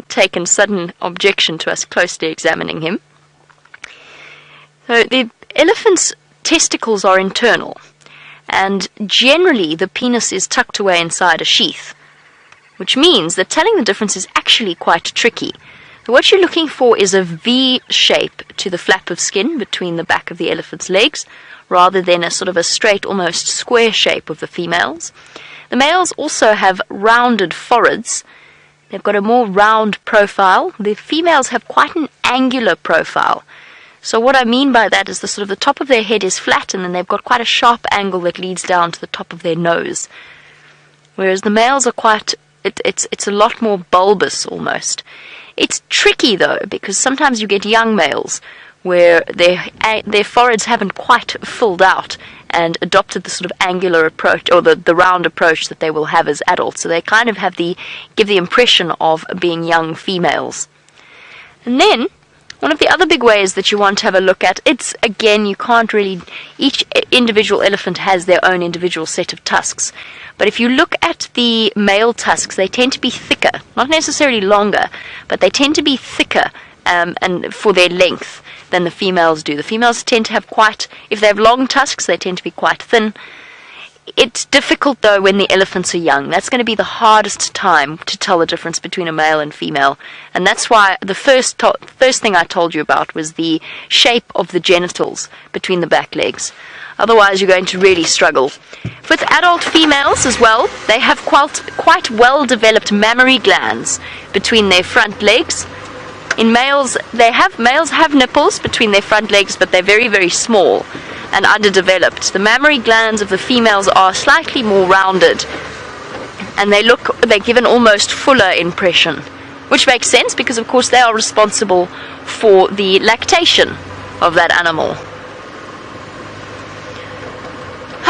taken sudden objection to us closely examining him. So the elephant's testicles are internal, and generally the penis is tucked away inside a sheath, which means that telling the difference is actually quite tricky. So what you're looking for is a V shape to the flap of skin between the back of the elephant's legs, rather than a sort of a straight, almost square shape of the females. The males also have rounded foreheads. They've got a more round profile. The females have quite an angular profile. So what I mean by that is the top of their head is flat, and then they've got quite a sharp angle that leads down to the top of their nose. Whereas the males are quite, it's a lot more bulbous almost. It's tricky though, because sometimes you get young males where their foreheads haven't quite filled out and adopted the sort of angular approach, or the round approach that they will have as adults. So they kind of give the impression of being young females. And then One of the other big ways that you want to have a look at, it's, again, you can't really, each individual elephant has their own individual set of tusks. But if you look at the male tusks, they tend to be thicker, not necessarily longer, but they tend to be thicker and for their length than the females do. The females tend to have if they have long tusks, they tend to be quite thin. It's difficult, though, when the elephants are young. That's going to be the hardest time to tell the difference between a male and female. And that's why the first thing I told you about was the shape of the genitals between the back legs. Otherwise, you're going to really struggle. With adult females as well, they have quite well-developed mammary glands between their front legs. In males, males have nipples between their front legs, but they're very, very small and underdeveloped. The mammary glands of the females are slightly more rounded, and they give an almost fuller impression, which makes sense because, of course, they are responsible for the lactation of that animal.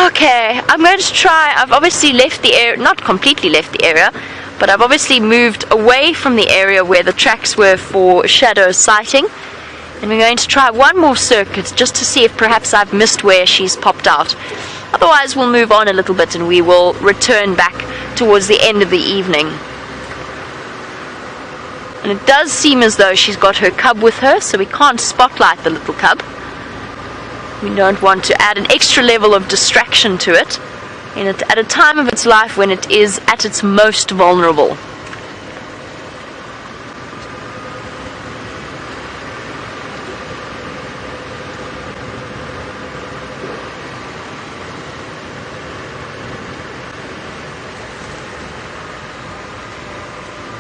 Okay, I'm going to try. I've obviously left the area, not completely left the area, but I've obviously moved away from the area where the tracks were for shadow sighting. And we're going to try one more circuit just to see if perhaps I've missed where she's popped out. Otherwise, we'll move on a little bit and we will return back towards the end of the evening. And it does seem as though she's got her cub with her, so we can't spotlight the little cub. We don't want to add an extra level of distraction to it at a time of its life when it is at its most vulnerable.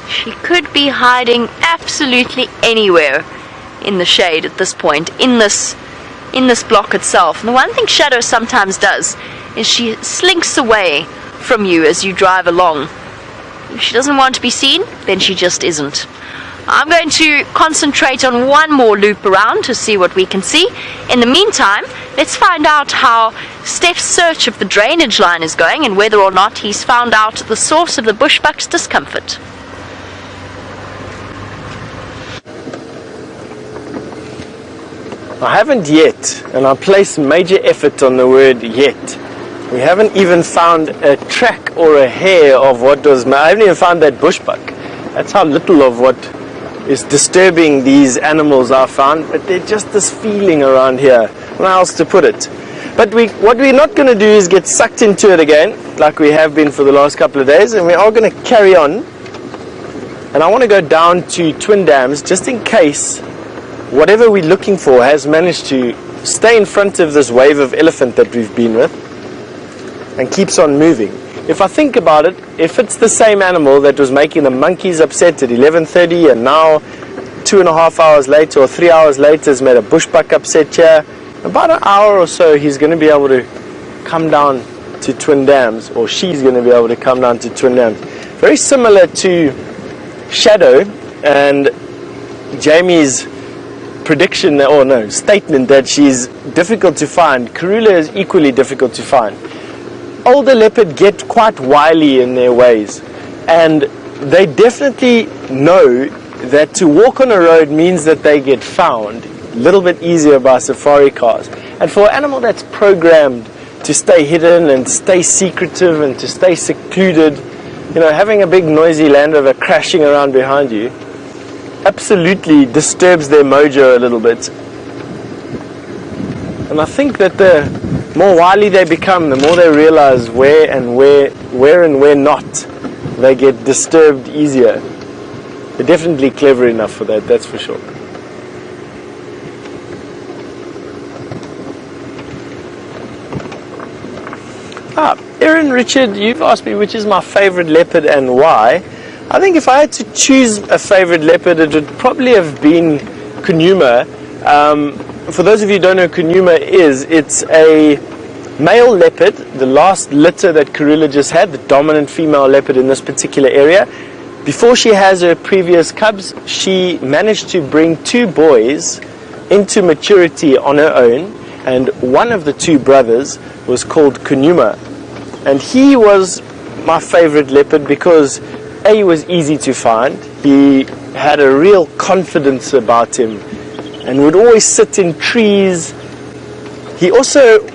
She could be hiding absolutely anywhere in the shade at this point, in this block itself. And the one thing Shadow sometimes does is she slinks away from you as you drive along. If she doesn't want to be seen, then she just isn't. I'm going to concentrate on one more loop around to see what we can see. In the meantime, let's find out how Steph's search of the drainage line is going and whether or not he's found out the source of the bushbuck's discomfort. I haven't yet, and I place major effort on the word yet. We haven't even found a track or a hair of what was. I haven't even found that bushbuck. That's how little of what is disturbing these animals I found, but they're just this feeling around here. How else to put it? But what we're not going to do is get sucked into it again, like we have been for the last couple of days, and we are going to carry on. And I want to go down to Twin Dams just in case whatever we're looking for has managed to stay in front of this wave of elephant that we've been with and keeps on moving. If I think about it, if it's the same animal that was making the monkeys upset at 11:30 and now 2.5 hours later or 3 hours later has made a bushbuck upset here, about an hour or so he's going to be able to come down to Twin Dams, or she's going to be able to come down to Twin Dams. Very similar to Shadow and Jamie's prediction, or no, statement that she's difficult to find. Karula is equally difficult to find. Older leopard get quite wily in their ways, and they definitely know that to walk on a road means that they get found a little bit easier by safari cars. And for an animal that's programmed to stay hidden and stay secretive and to stay secluded, you know, having a big noisy Land Rover crashing around behind you absolutely disturbs their mojo a little bit. And I think that the more wily they become, the more they realize where and where not they get disturbed easier. They're definitely clever enough for that, that's for sure. Erin Richard, you've asked me which is my favorite leopard and why. I think if I had to choose a favorite leopard, it would probably have been Kunuma. For those of you who don't know who Kunuma is, it's a male leopard, the last litter that Karula just had, the dominant female leopard in this particular area. Before she has her previous cubs, she managed to bring 2 boys into maturity on her own, and one of the 2 brothers was called Kunuma. And he was my favorite leopard because A, he was easy to find. He had a real confidence about him. and would always sit in trees. He also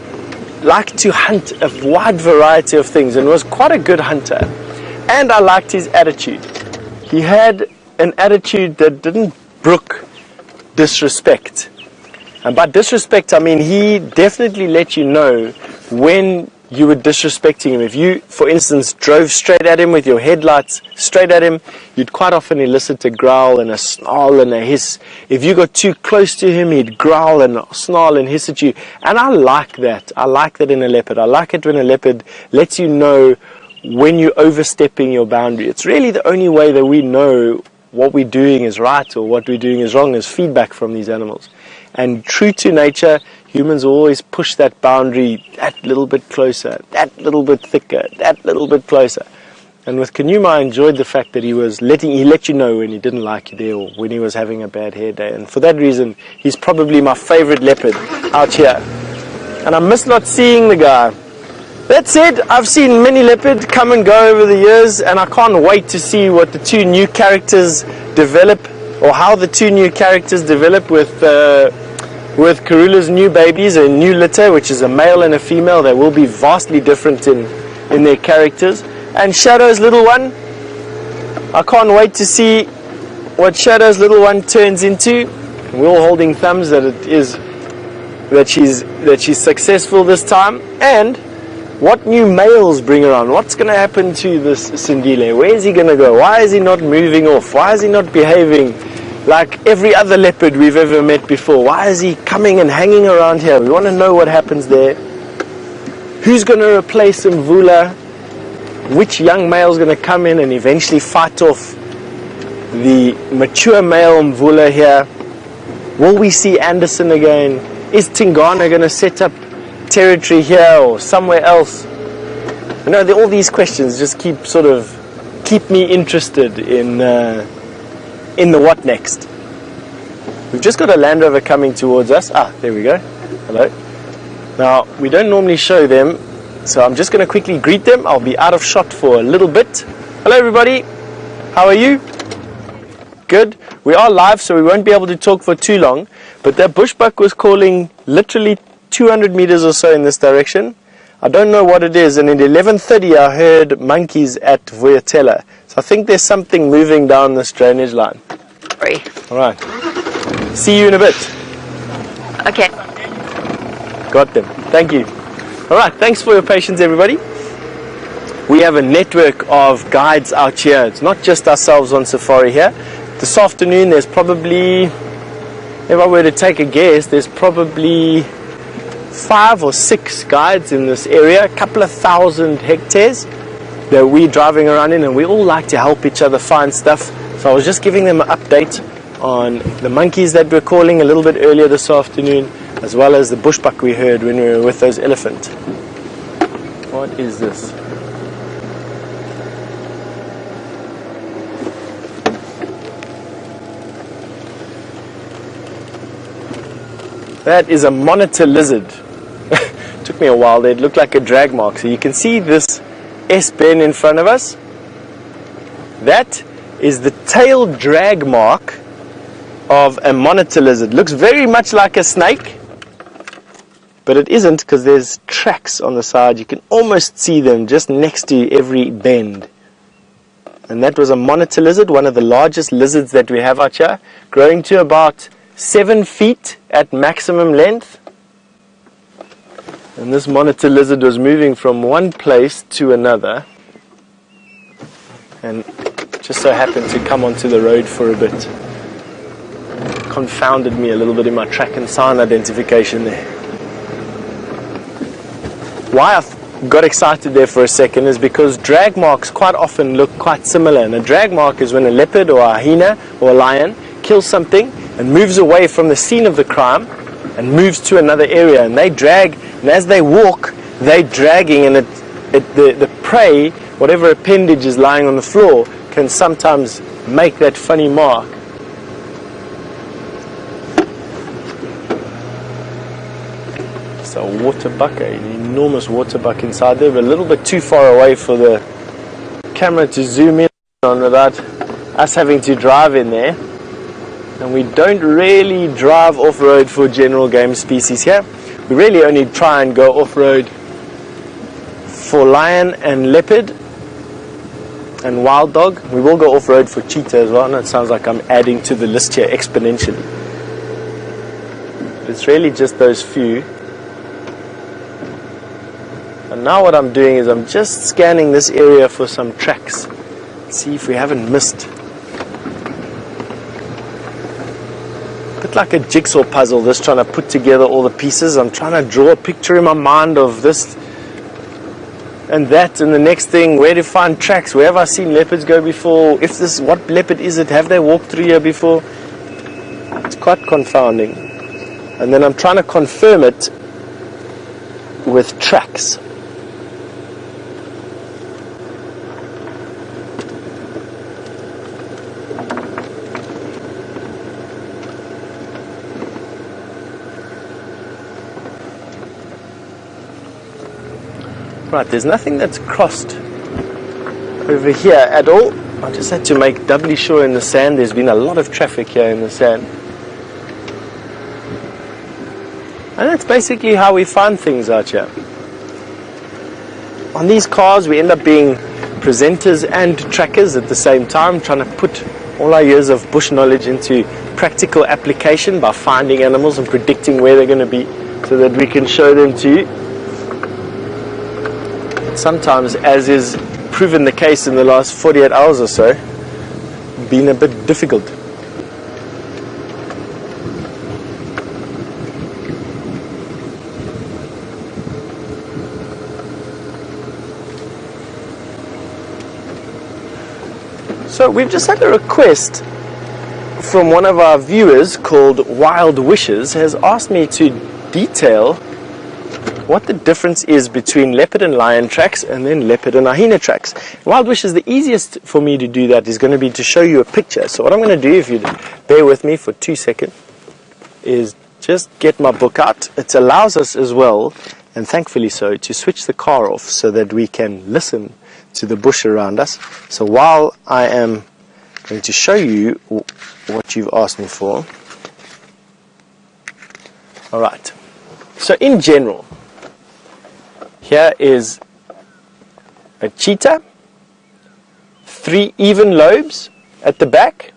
liked to hunt a wide variety of things and was quite a good hunter. And I liked his attitude. He had an attitude that didn't brook disrespect. And by disrespect, I mean he definitely let you know when you were disrespecting him. If you, for instance, drove straight at him with your headlights straight at him, you'd quite often elicit a growl and a snarl and a hiss. If you got too close to him, he'd growl and snarl and hiss at you. And I like that. I like that in a leopard. I like it when a leopard lets you know when you're overstepping your boundary. It's really the only way that we know what we're doing is right or what we're doing is wrong, is feedback from these animals. And true to nature, humans always push that boundary that little bit closer, that little bit thicker, that little bit closer. And with Djuma, I enjoyed the fact that he let you know when he didn't like you there or when he was having a bad hair day. And for that reason, he's probably my favorite leopard out here. And I miss not seeing the guy. That said, I've seen many leopards come and go over the years, and I can't wait to see what the two new characters develop, or how the two new characters develop with Karula's new babies, a new litter, which is a male and a female. They will be vastly different in their characters. And Shadow's little one, I can't wait to see what Shadow's little one turns into. We're all holding thumbs that she's successful this time. And what new males bring around? What's going to happen to this Sindile? Where is he going to go? Why is he not moving off? Why is he not behaving like every other leopard we've ever met before? Why is he coming and hanging around here? We want to know what happens there. Who's going to replace Mvula? Which young male is going to come in and eventually fight off the mature male Mvula here? Will we see Anderson again? Is Tingana going to set up territory here or somewhere else? You know, all these questions just keep me interested in the what next. We've just got a Land Rover coming towards us. There we go. Hello. Now, we don't normally show them, so I'm just going to quickly greet them. I'll be out of shot for a little bit. Hello everybody. How are you? Good. We are live, so we won't be able to talk for too long, but that bushbuck was calling literally 200 meters or so in this direction. I don't know what it is, and at 11:30 I heard monkeys at Voyatella. So I think there's something moving down this drainage line. Sorry. Alright. See you in a bit. Okay. Got them. Thank you. Alright, thanks for your patience everybody. We have a network of guides out here. It's not just ourselves on safari here. This afternoon there's probably, if I were to take a guess, there's probably 5 or 6 guides in this area, a couple of 1,000 hectares that we're driving around in, and we all like to help each other find stuff. So I was just giving them an update on the monkeys that we're calling a little bit earlier this afternoon, as well as the bushbuck we heard when we were with those elephants. What is this? That is a monitor lizard. Took me a while there. It looked like a drag mark. So you can see this S-bend in front of us. That is the tail drag mark of a monitor lizard. Looks very much like a snake, but it isn't, because there's tracks on the side. You can almost see them just next to every bend. And that was a monitor lizard, one of the largest lizards that we have out here, growing to about 7 feet at maximum length. And this monitor lizard was moving from one place to another, and just so happened to come onto the road for a bit. Confounded me a little bit in my track and sign identification there. Why I got excited there for a second is because drag marks quite often look quite similar. And a drag mark is when a leopard or a hyena or a lion kills something and moves away from the scene of the crime and moves to another area, and they drag, and as they walk they're dragging, and the prey, whatever appendage is lying on the floor, can sometimes make that funny mark. It's a water buck, an enormous water buck inside there, but a little bit too far away for the camera to zoom in on without us having to drive in there. And we don't really drive off-road for general game species here. We really only try and go off-road for lion and leopard and wild dog. We will go off-road for cheetah as well. And it sounds like I'm adding to the list here exponentially. But it's really just those few. And now what I'm doing is I'm just scanning this area for some tracks. See if we haven't missed. A bit like a jigsaw puzzle, just trying to put together all the pieces. I'm trying to draw a picture in my mind of this and that, and the next thing, where to find tracks. Where have I seen leopards go before? If this, what leopard is it? Have they walked through here before? It's quite confounding. And then I'm trying to confirm it with tracks. Right, there's nothing that's crossed over here at all. I just had to make doubly sure in the sand. There's been a lot of traffic here in the sand. And that's basically how we find things out here. On these cars, we end up being presenters and trackers at the same time, trying to put all our years of bush knowledge into practical application by finding animals and predicting where they're going to be so that we can show them to you. Sometimes, as is proven the case in the last 48 hours or so, been a bit difficult. So we've just had a request from one of our viewers called Wild Wishes, has asked me to detail what the difference is between leopard and lion tracks and then leopard and hyena tracks. Wild Wishes, the easiest for me to do that is going to be to show you a picture. So what I'm going to do, if you bear with me for 2 seconds, is just get my book out. It allows us as well, and thankfully so, to switch the car off so that we can listen to the bush around us. So while I am going to show you what you've asked me for. Alright, so in general, here is a cheetah, 3 even lobes at the back,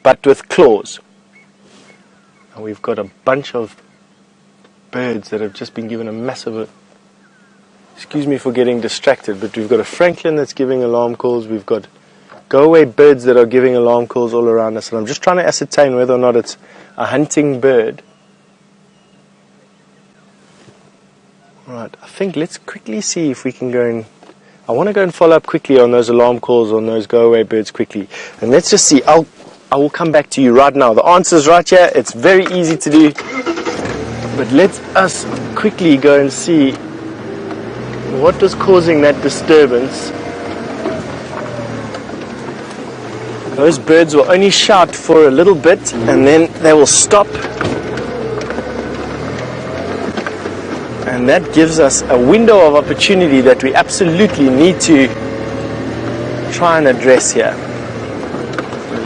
but with claws. And we've got a bunch of birds that have just been given a massive, excuse me for getting distracted, but we've got a francolin that's giving alarm calls, we've got go-away birds that are giving alarm calls all around us, and I'm just trying to ascertain whether or not it's a hunting bird. Right, I think let's quickly see if we can go and, I want to go and follow up quickly on those alarm calls, on those go-away birds quickly. And let's just see, I will come back to you right now. The answer's right here, it's very easy to do. But let us quickly go and see what was causing that disturbance. Those birds will only shout for a little bit and then they will stop. And that gives us a window of opportunity that we absolutely need to try and address here.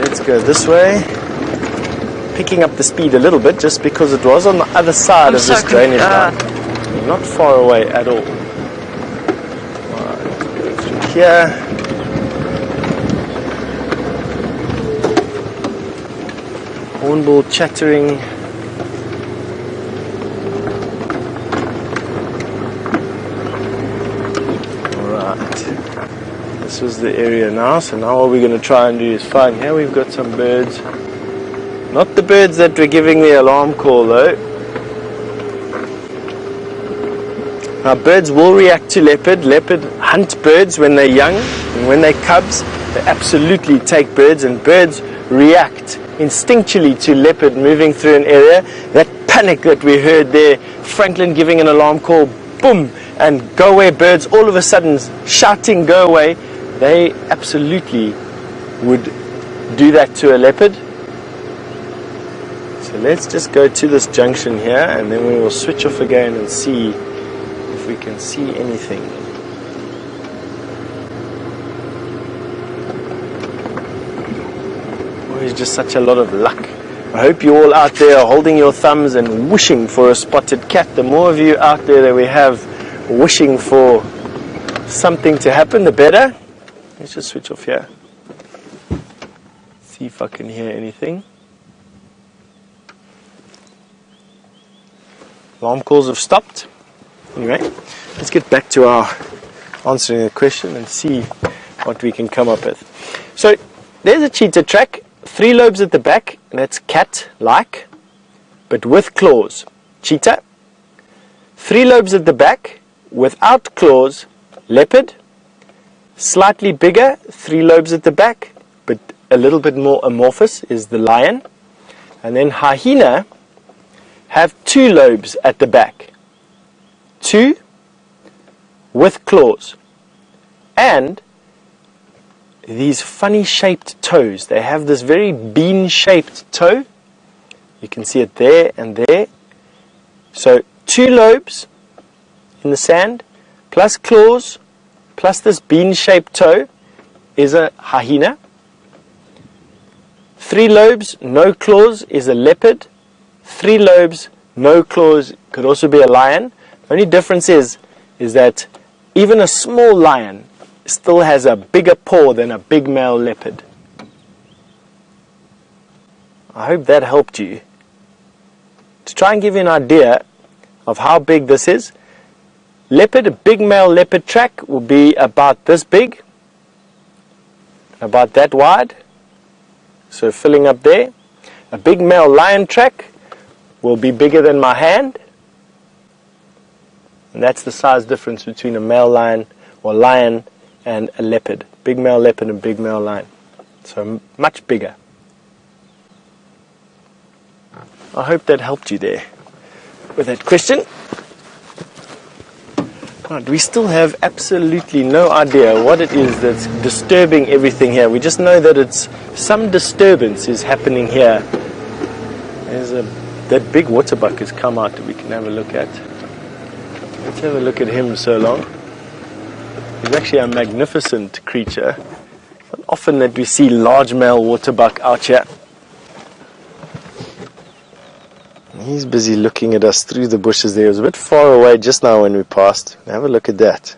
Let's go this way. Picking up the speed a little bit just because it was on the other side of this drainage line. Not far away at all. Right, go through here. Hornbill chattering. This was the area now, so now what we're going to try and do is find, here we've got some birds, not the birds that were giving the alarm call though. Now birds will react to leopard. Leopard hunt birds when they're young, and when they're cubs they absolutely take birds, and birds react instinctually to leopard moving through an area. That panic that we heard there, francolin giving an alarm call, boom, and go away birds all of a sudden shouting go away, they absolutely would do that to a leopard. So let's just go to this junction here and then we will switch off again and see if we can see anything. Always just such a lot of luck I hope you all out there are holding your thumbs and wishing for a spotted cat. The more of you out there that we have wishing for something to happen, the better. Let's just switch off here. See if I can hear anything. Alarm calls have stopped. Anyway, let's get back to our answering the question and see what we can come up with. So there's a cheetah track, 3 lobes at the back, and that's cat-like, but with claws. Cheetah. 3 lobes at the back, without claws, leopard. Slightly bigger, 3 lobes at the back, but a little bit more amorphous is the lion. And then hyena have 2 lobes at the back. 2 with claws. And these funny shaped toes. They have this very bean shaped toe. You can see it there and there. So 2 lobes in the sand, plus claws, plus this bean shaped toe is a hyena. 3 lobes, no claws is a leopard. 3 lobes, no claws could also be a lion. The only difference is that even a small lion still has a bigger paw than a big male leopard. I hope that helped you. To try and give you an idea of how big this is, leopard, a big male leopard track will be about this big, about that wide, so filling up there. A big male lion track will be bigger than my hand, and that's the size difference between a male lion or lion and a leopard. Big male leopard and big male lion. So much bigger. I hope that helped you there with that question. Right, we still have absolutely no idea what it is that's disturbing everything here. We just know that it's some disturbance is happening here. There's that big water buck has come out that we can have a look at. Let's have a look at him so long. He's actually a magnificent creature. It's not often that we see large male water buck out here. He's busy looking at us through the bushes there. He was a bit far away just now when we passed. Have a look at that.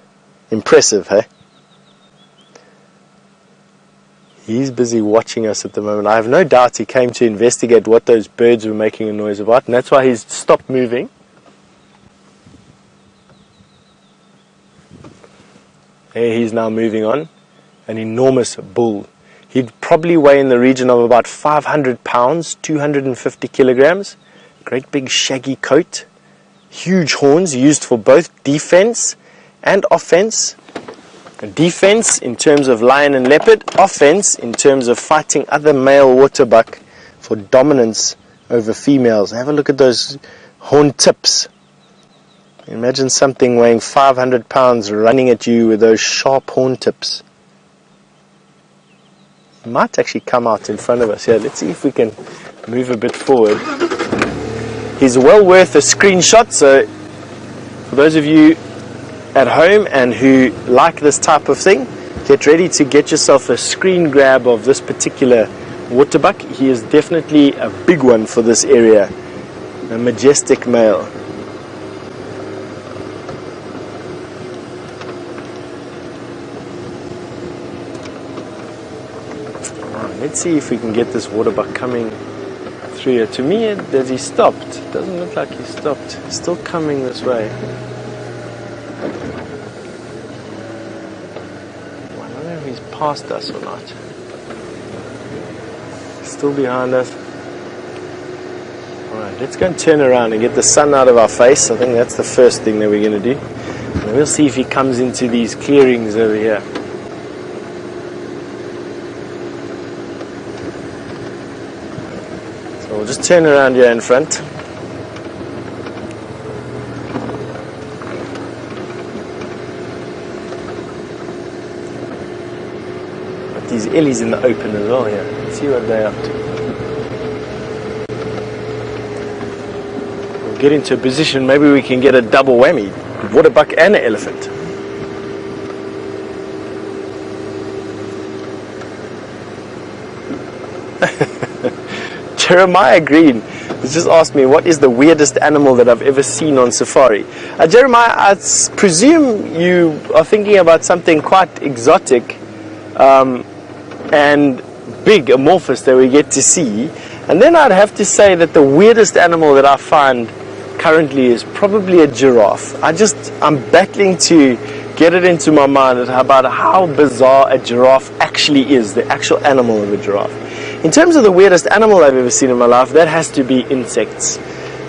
Impressive, hey? He's busy watching us at the moment. I have no doubt he came to investigate what those birds were making a noise about, and that's why he's stopped moving. There he's now moving on. An enormous bull. He'd probably weigh in the region of about 500 pounds, 250 kilograms. Great big shaggy coat. Huge horns used for both defense and offense. Defense in terms of lion and leopard. Offense in terms of fighting other male water buck for dominance over females. Have a look at those horn tips. Imagine something weighing 500 pounds running at you with those sharp horn tips. It might actually come out in front of us here. Let's see if we can move a bit forward. He's well worth a screenshot, so for those of you at home and who like this type of thing, get ready to get yourself a screen grab of this particular water buck. He is definitely a big one for this area. A majestic male. Let's see if we can get this water buck coming through here. To me, has he stopped? It doesn't look like he stopped. He's still coming this way. I don't know if he's past us or not. Still behind us. Alright, let's go and turn around and get the sun out of our face. I think that's the first thing that we're going to do. And we'll see if he comes into these clearings over here. We'll just turn around here in front. Got these ellies in the open as well here. Let's see what they're up to. We'll get into a position, maybe we can get a double whammy. Water buck and an elephant. Jeremiah Green has just asked me, what is the weirdest animal that I've ever seen on safari? Jeremiah, I presume you are thinking about something quite exotic and big, amorphous that we get to see. And then I'd have to say that the weirdest animal that I find currently is probably a giraffe. I'm battling to get it into my mind about how bizarre a giraffe actually is, the actual animal of a giraffe. In terms of the weirdest animal I've ever seen in my life, that has to be insects.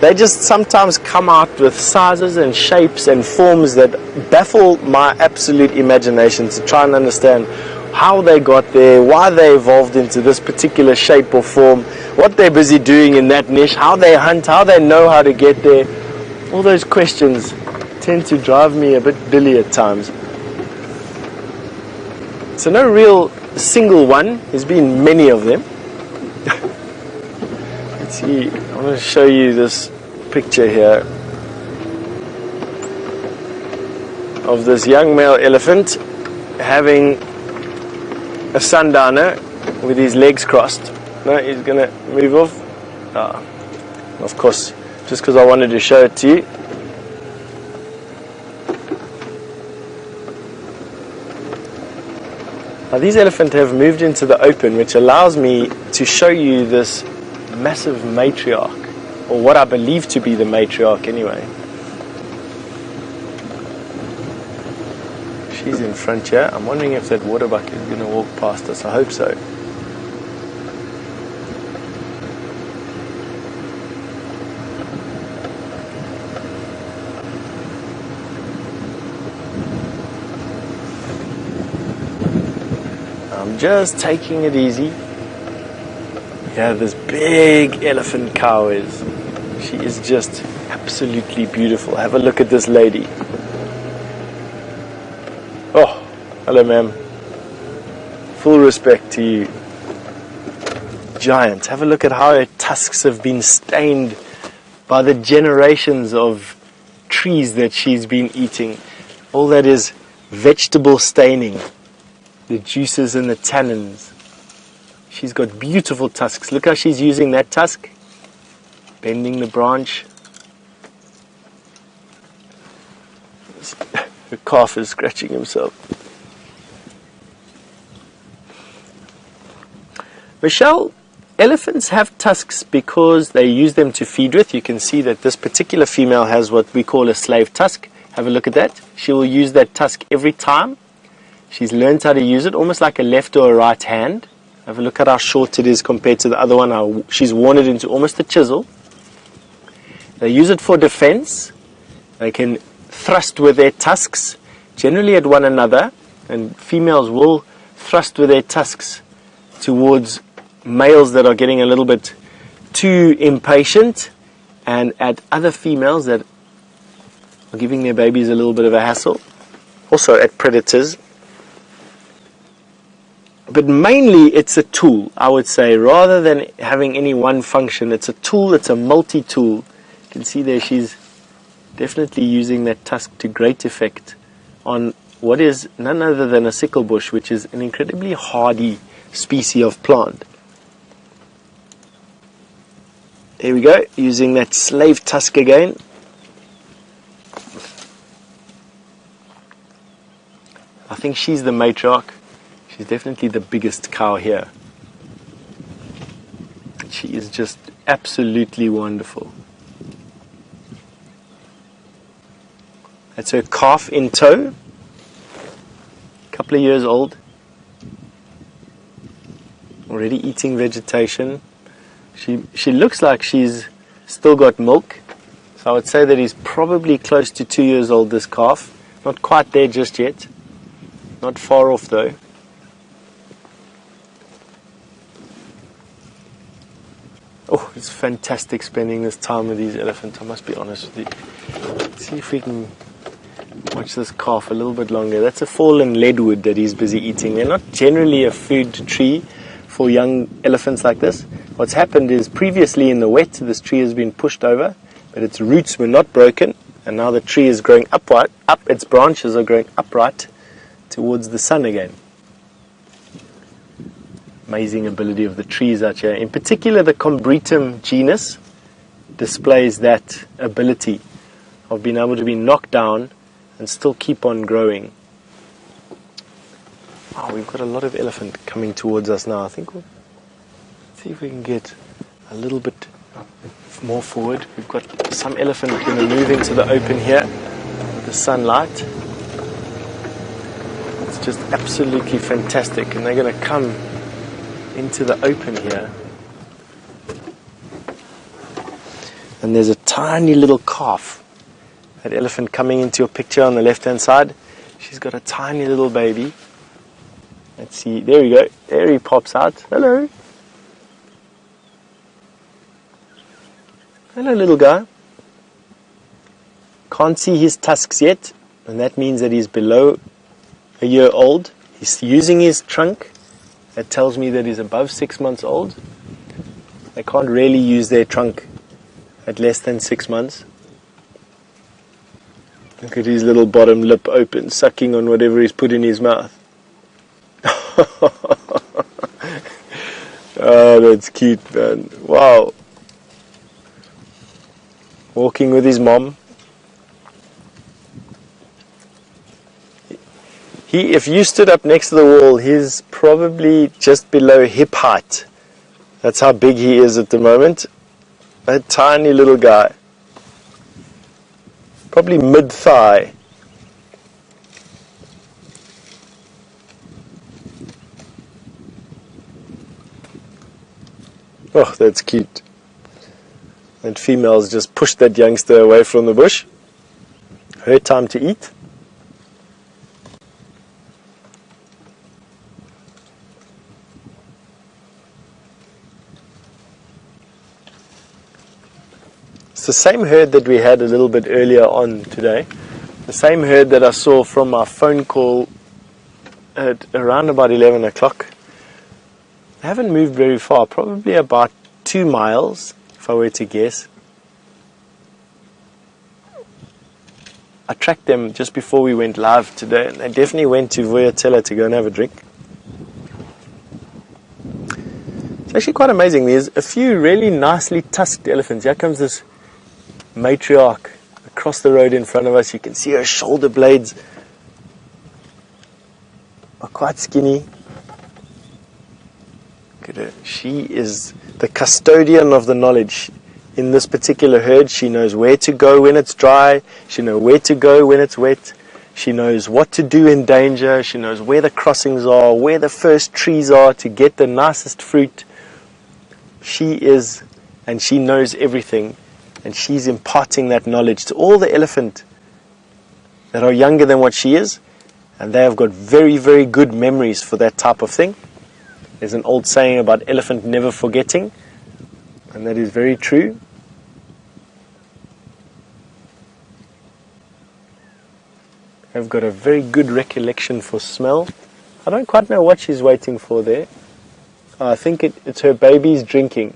They just sometimes come out with sizes and shapes and forms that baffle my absolute imagination to try and understand how they got there, why they evolved into this particular shape or form, what they're busy doing in that niche, how they hunt, how they know how to get there. All those questions tend to drive me a bit billy at times. So no real single one, there's been many of them. Let's see, I want to show you this picture here of this young male elephant having a sundowner with his legs crossed. No, he's going to move off. Of course, just because I wanted to show it to you. Now these elephants have moved into the open, which allows me to show you this massive matriarch, or what I believe to be the matriarch anyway. She's in front here. I'm wondering if that water bucket is going to walk past us. I hope so. I'm just taking it easy. Yeah, this big elephant cow is. She is just absolutely beautiful. Have a look at this lady. Oh, hello ma'am. Full respect to you. Giant. Have a look at how her tusks have been stained by the generations of trees that she's been eating. All that is vegetable staining. The juices and the tannins. She's got beautiful tusks. Look how she's using that tusk. Bending the branch. The calf is scratching himself. Michelle, elephants have tusks because they use them to feed with. You can see that this particular female has what we call a slave tusk. Have a look at that. She will use that tusk every time. She's learned how to use it, almost like a left or a right hand. Have a look at how short it is compared to the other one. How she's worn it into almost a chisel. They use it for defense. They can thrust with their tusks, generally at one another, and females will thrust with their tusks towards males that are getting a little bit too impatient, and at other females that are giving their babies a little bit of a hassle. Also at predators. But mainly it's a tool, I would say, rather than having any one function. It's a tool, it's a multi-tool. You can see there she's definitely using that tusk to great effect on what is none other than a sickle bush, which is an incredibly hardy species of plant. There we go, using that slave tusk again. I think she's the matriarch. She's definitely the biggest cow here. She is just absolutely wonderful. That's her calf in tow. A couple of years old. Already eating vegetation. She looks like she's still got milk. So I would say that he's probably close to 2 years old, this calf. Not quite there just yet. Not far off though. Oh, it's fantastic spending this time with these elephants, I must be honest with you. Let's see if we can watch this calf a little bit longer. That's a fallen leadwood that he's busy eating. They're not generally a food tree for young elephants like this. What's happened is previously in the wet, this tree has been pushed over, but its roots were not broken, and now the tree is growing upright, its branches are growing upright towards the sun again. Amazing ability of the trees out here. In particular, the Combretum genus displays that ability of being able to be knocked down and still keep on growing. Wow, we've got a lot of elephant coming towards us now. I think we'll see if we can get a little bit more forward. We've got some elephant going to move into the open here with the sunlight. It's just absolutely fantastic, and they're going to come into the open here. And there's a tiny little calf. That elephant coming into your picture on the left hand side, she's got a tiny little baby. Let's see, there we go, there he pops out. Hello. Hello, little guy. Can't see his tusks yet, and that means that he's below a year old. He's using his trunk. That tells me that he's above 6 months old. They can't really use their trunk at less than 6 months. Look at his little bottom lip open, sucking on whatever he's put in his mouth. Oh, that's cute, man. Wow. Walking with his mom. If you stood up next to the wall, he's probably just below hip height. That's how big he is at the moment. A tiny little guy. Probably mid-thigh. Oh, that's cute. And females just pushed that youngster away from the bush. Her time to eat. It's the same herd that we had a little bit earlier on today. The same herd that I saw from my phone call at around about 11 o'clock. They haven't moved very far, probably about 2 miles, if I were to guess. I tracked them just before we went live today, and they definitely went to Voyatella to go and have a drink. It's actually quite amazing. There's a few really nicely tusked elephants. Here comes this matriarch across the road in front of us. You can see her shoulder blades are quite skinny. Look at her. She is the custodian of the knowledge. In this particular herd, she knows where to go when it's dry. She knows where to go when it's wet. She knows what to do in danger. She knows where the crossings are, where the first trees are to get the nicest fruit. She is, and she knows everything. And she's imparting that knowledge to all the elephant that are younger than what she is. And they have got very, very good memories for that type of thing. There's an old saying about elephant never forgetting. And that is very true. They've got a very good recollection for smell. I don't quite know what she's waiting for there. I think it's her baby's drinking.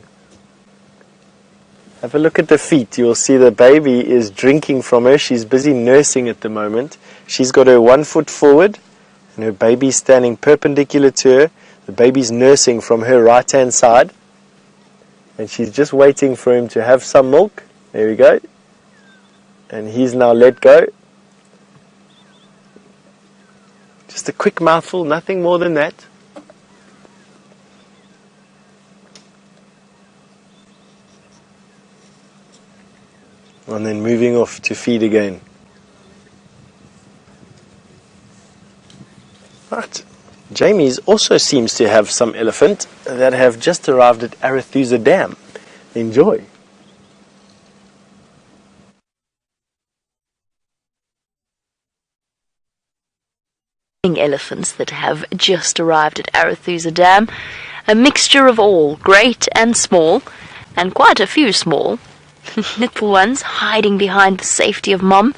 Have a look at the feet. You'll see the baby is drinking from her. She's busy nursing at the moment. She's got her 1 foot forward and her baby's standing perpendicular to her. The baby's nursing from her right hand side. And she's just waiting for him to have some milk. There we go. And he's now let go. Just a quick mouthful, nothing more than that. And then moving off to feed again. Right. Jamie's also seems to have some elephant that have just arrived at Arathusa Dam. Enjoy. Elephants that have just arrived at Arathusa Dam. A mixture of all, great and small, and quite a few small. Little ones hiding behind the safety of mom.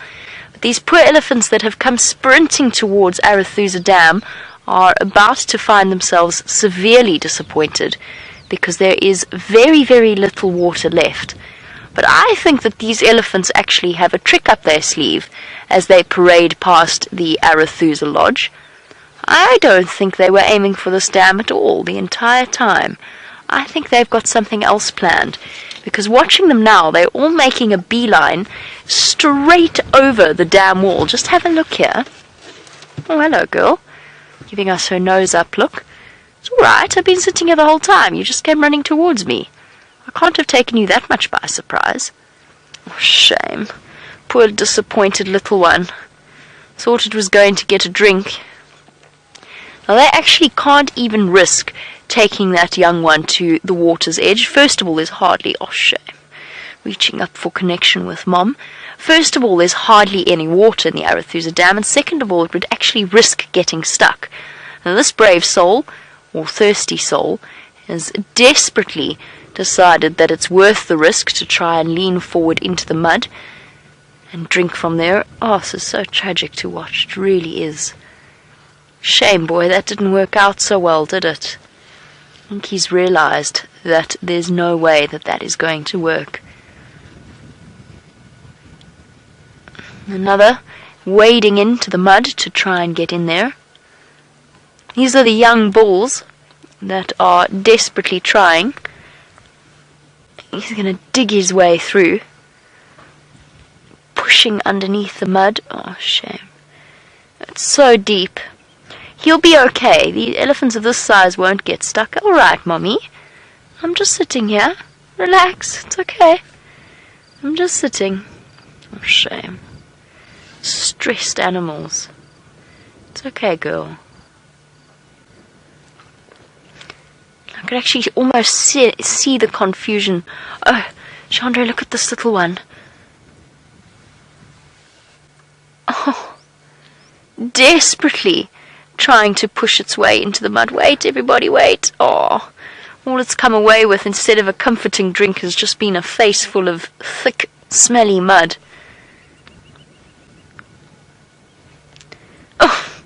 But these poor elephants that have come sprinting towards Arathusa Dam are about to find themselves severely disappointed because there is very, very little water left. But I think that these elephants actually have a trick up their sleeve as they parade past the Arathusa Lodge. I don't think they were aiming for this dam at all the entire time. I think they've got something else planned, because watching them now, they're all making a beeline straight over the dam wall. Just have a look here. Oh, hello, girl. Giving us her nose up look. It's all right, I've been sitting here the whole time. You just came running towards me. I can't have taken you that much by surprise. Oh, shame. Poor disappointed little one. Thought it was going to get a drink. Now, they actually can't even risk taking that young one to the water's edge. First of all, there's hardly... Oh, shame. Reaching up for connection with Mom. First of all, there's hardly any water in the Arathusa Dam, and second of all, it would actually risk getting stuck. Now, this brave soul, or thirsty soul, has desperately decided that it's worth the risk to try and lean forward into the mud and drink from there. Oh, this is so tragic to watch. It really is. Shame, boy, that didn't work out so well, did it? I think he's realized that there's no way that that is going to work. Another wading into the mud to try and get in there. These are the young bulls that are desperately trying. He's going to dig his way through, pushing underneath the mud. Oh, shame. It's so deep. He'll be okay. The elephants of this size won't get stuck. All right, Mommy. I'm just sitting here. Relax. It's okay. I'm just sitting. Oh, shame. Stressed animals. It's okay, girl. I could actually almost see the confusion. Oh, Chandra, look at this little one. Oh, desperately trying to push its way into the mud. Wait, everybody, wait. Oh, all it's come away with instead of a comforting drink has just been a face full of thick, smelly mud. Oh,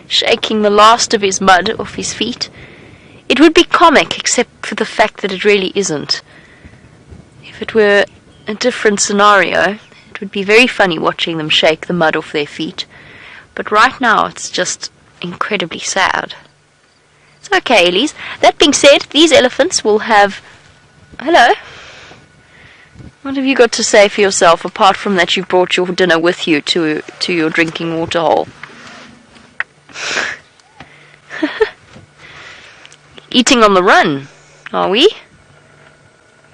shaking the last of his mud off his feet. It would be comic, except for the fact that it really isn't. If it were a different scenario, it would be very funny watching them shake the mud off their feet. But right now, it's just incredibly sad. It's okay, Elise. That being said, these elephants will have... Hello? What have you got to say for yourself, apart from that you've brought your dinner with you to your drinking water hole? Eating on the run, are we?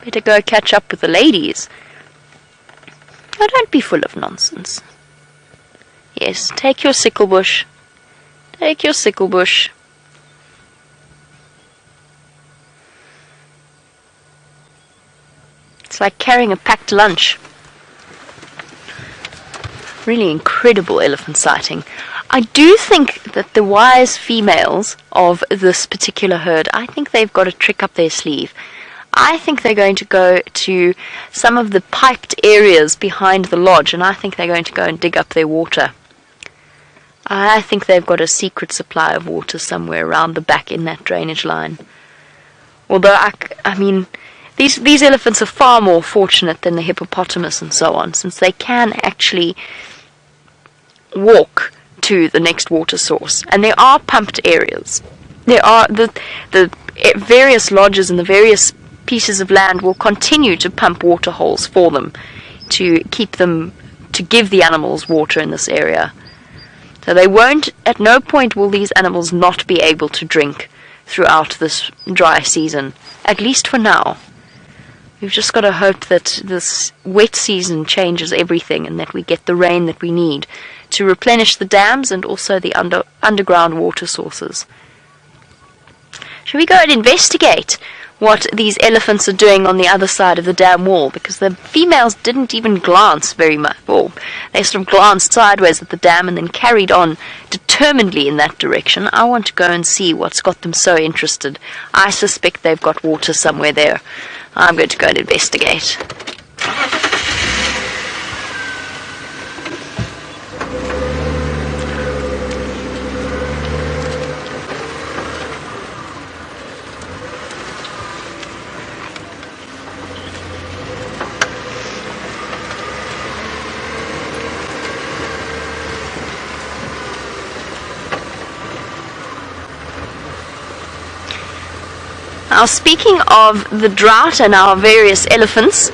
Better go catch up with the ladies. Oh, don't be full of nonsense. Yes, take your sickle bush. Take your sickle bush. It's like carrying a packed lunch. Really incredible elephant sighting. I do think that the wise females of this particular herd, I think they've got a trick up their sleeve. I think they're going to go to some of the piped areas behind the lodge, and I think they're going to go and dig up their water. I think they've got a secret supply of water somewhere around the back in that drainage line. Although, I mean, these elephants are far more fortunate than the hippopotamus and so on, since they can actually walk to the next water source. And there are pumped areas. There are the various lodges and the various pieces of land will continue to pump water holes for them to keep them, to give the animals water in this area. So they won't, at no point will these animals not be able to drink throughout this dry season, at least for now. We've just got to hope that this wet season changes everything and that we get the rain that we need to replenish the dams and also the underground water sources. Shall we go and investigate what these elephants are doing on the other side of the dam wall? Because the females didn't even glance very much. Well, they sort of glanced sideways at the dam and then carried on determinedly in that direction. I want to go and see what's got them so interested. I suspect they've got water somewhere there. I'm going to go and investigate. Now, speaking of the drought and our various elephants,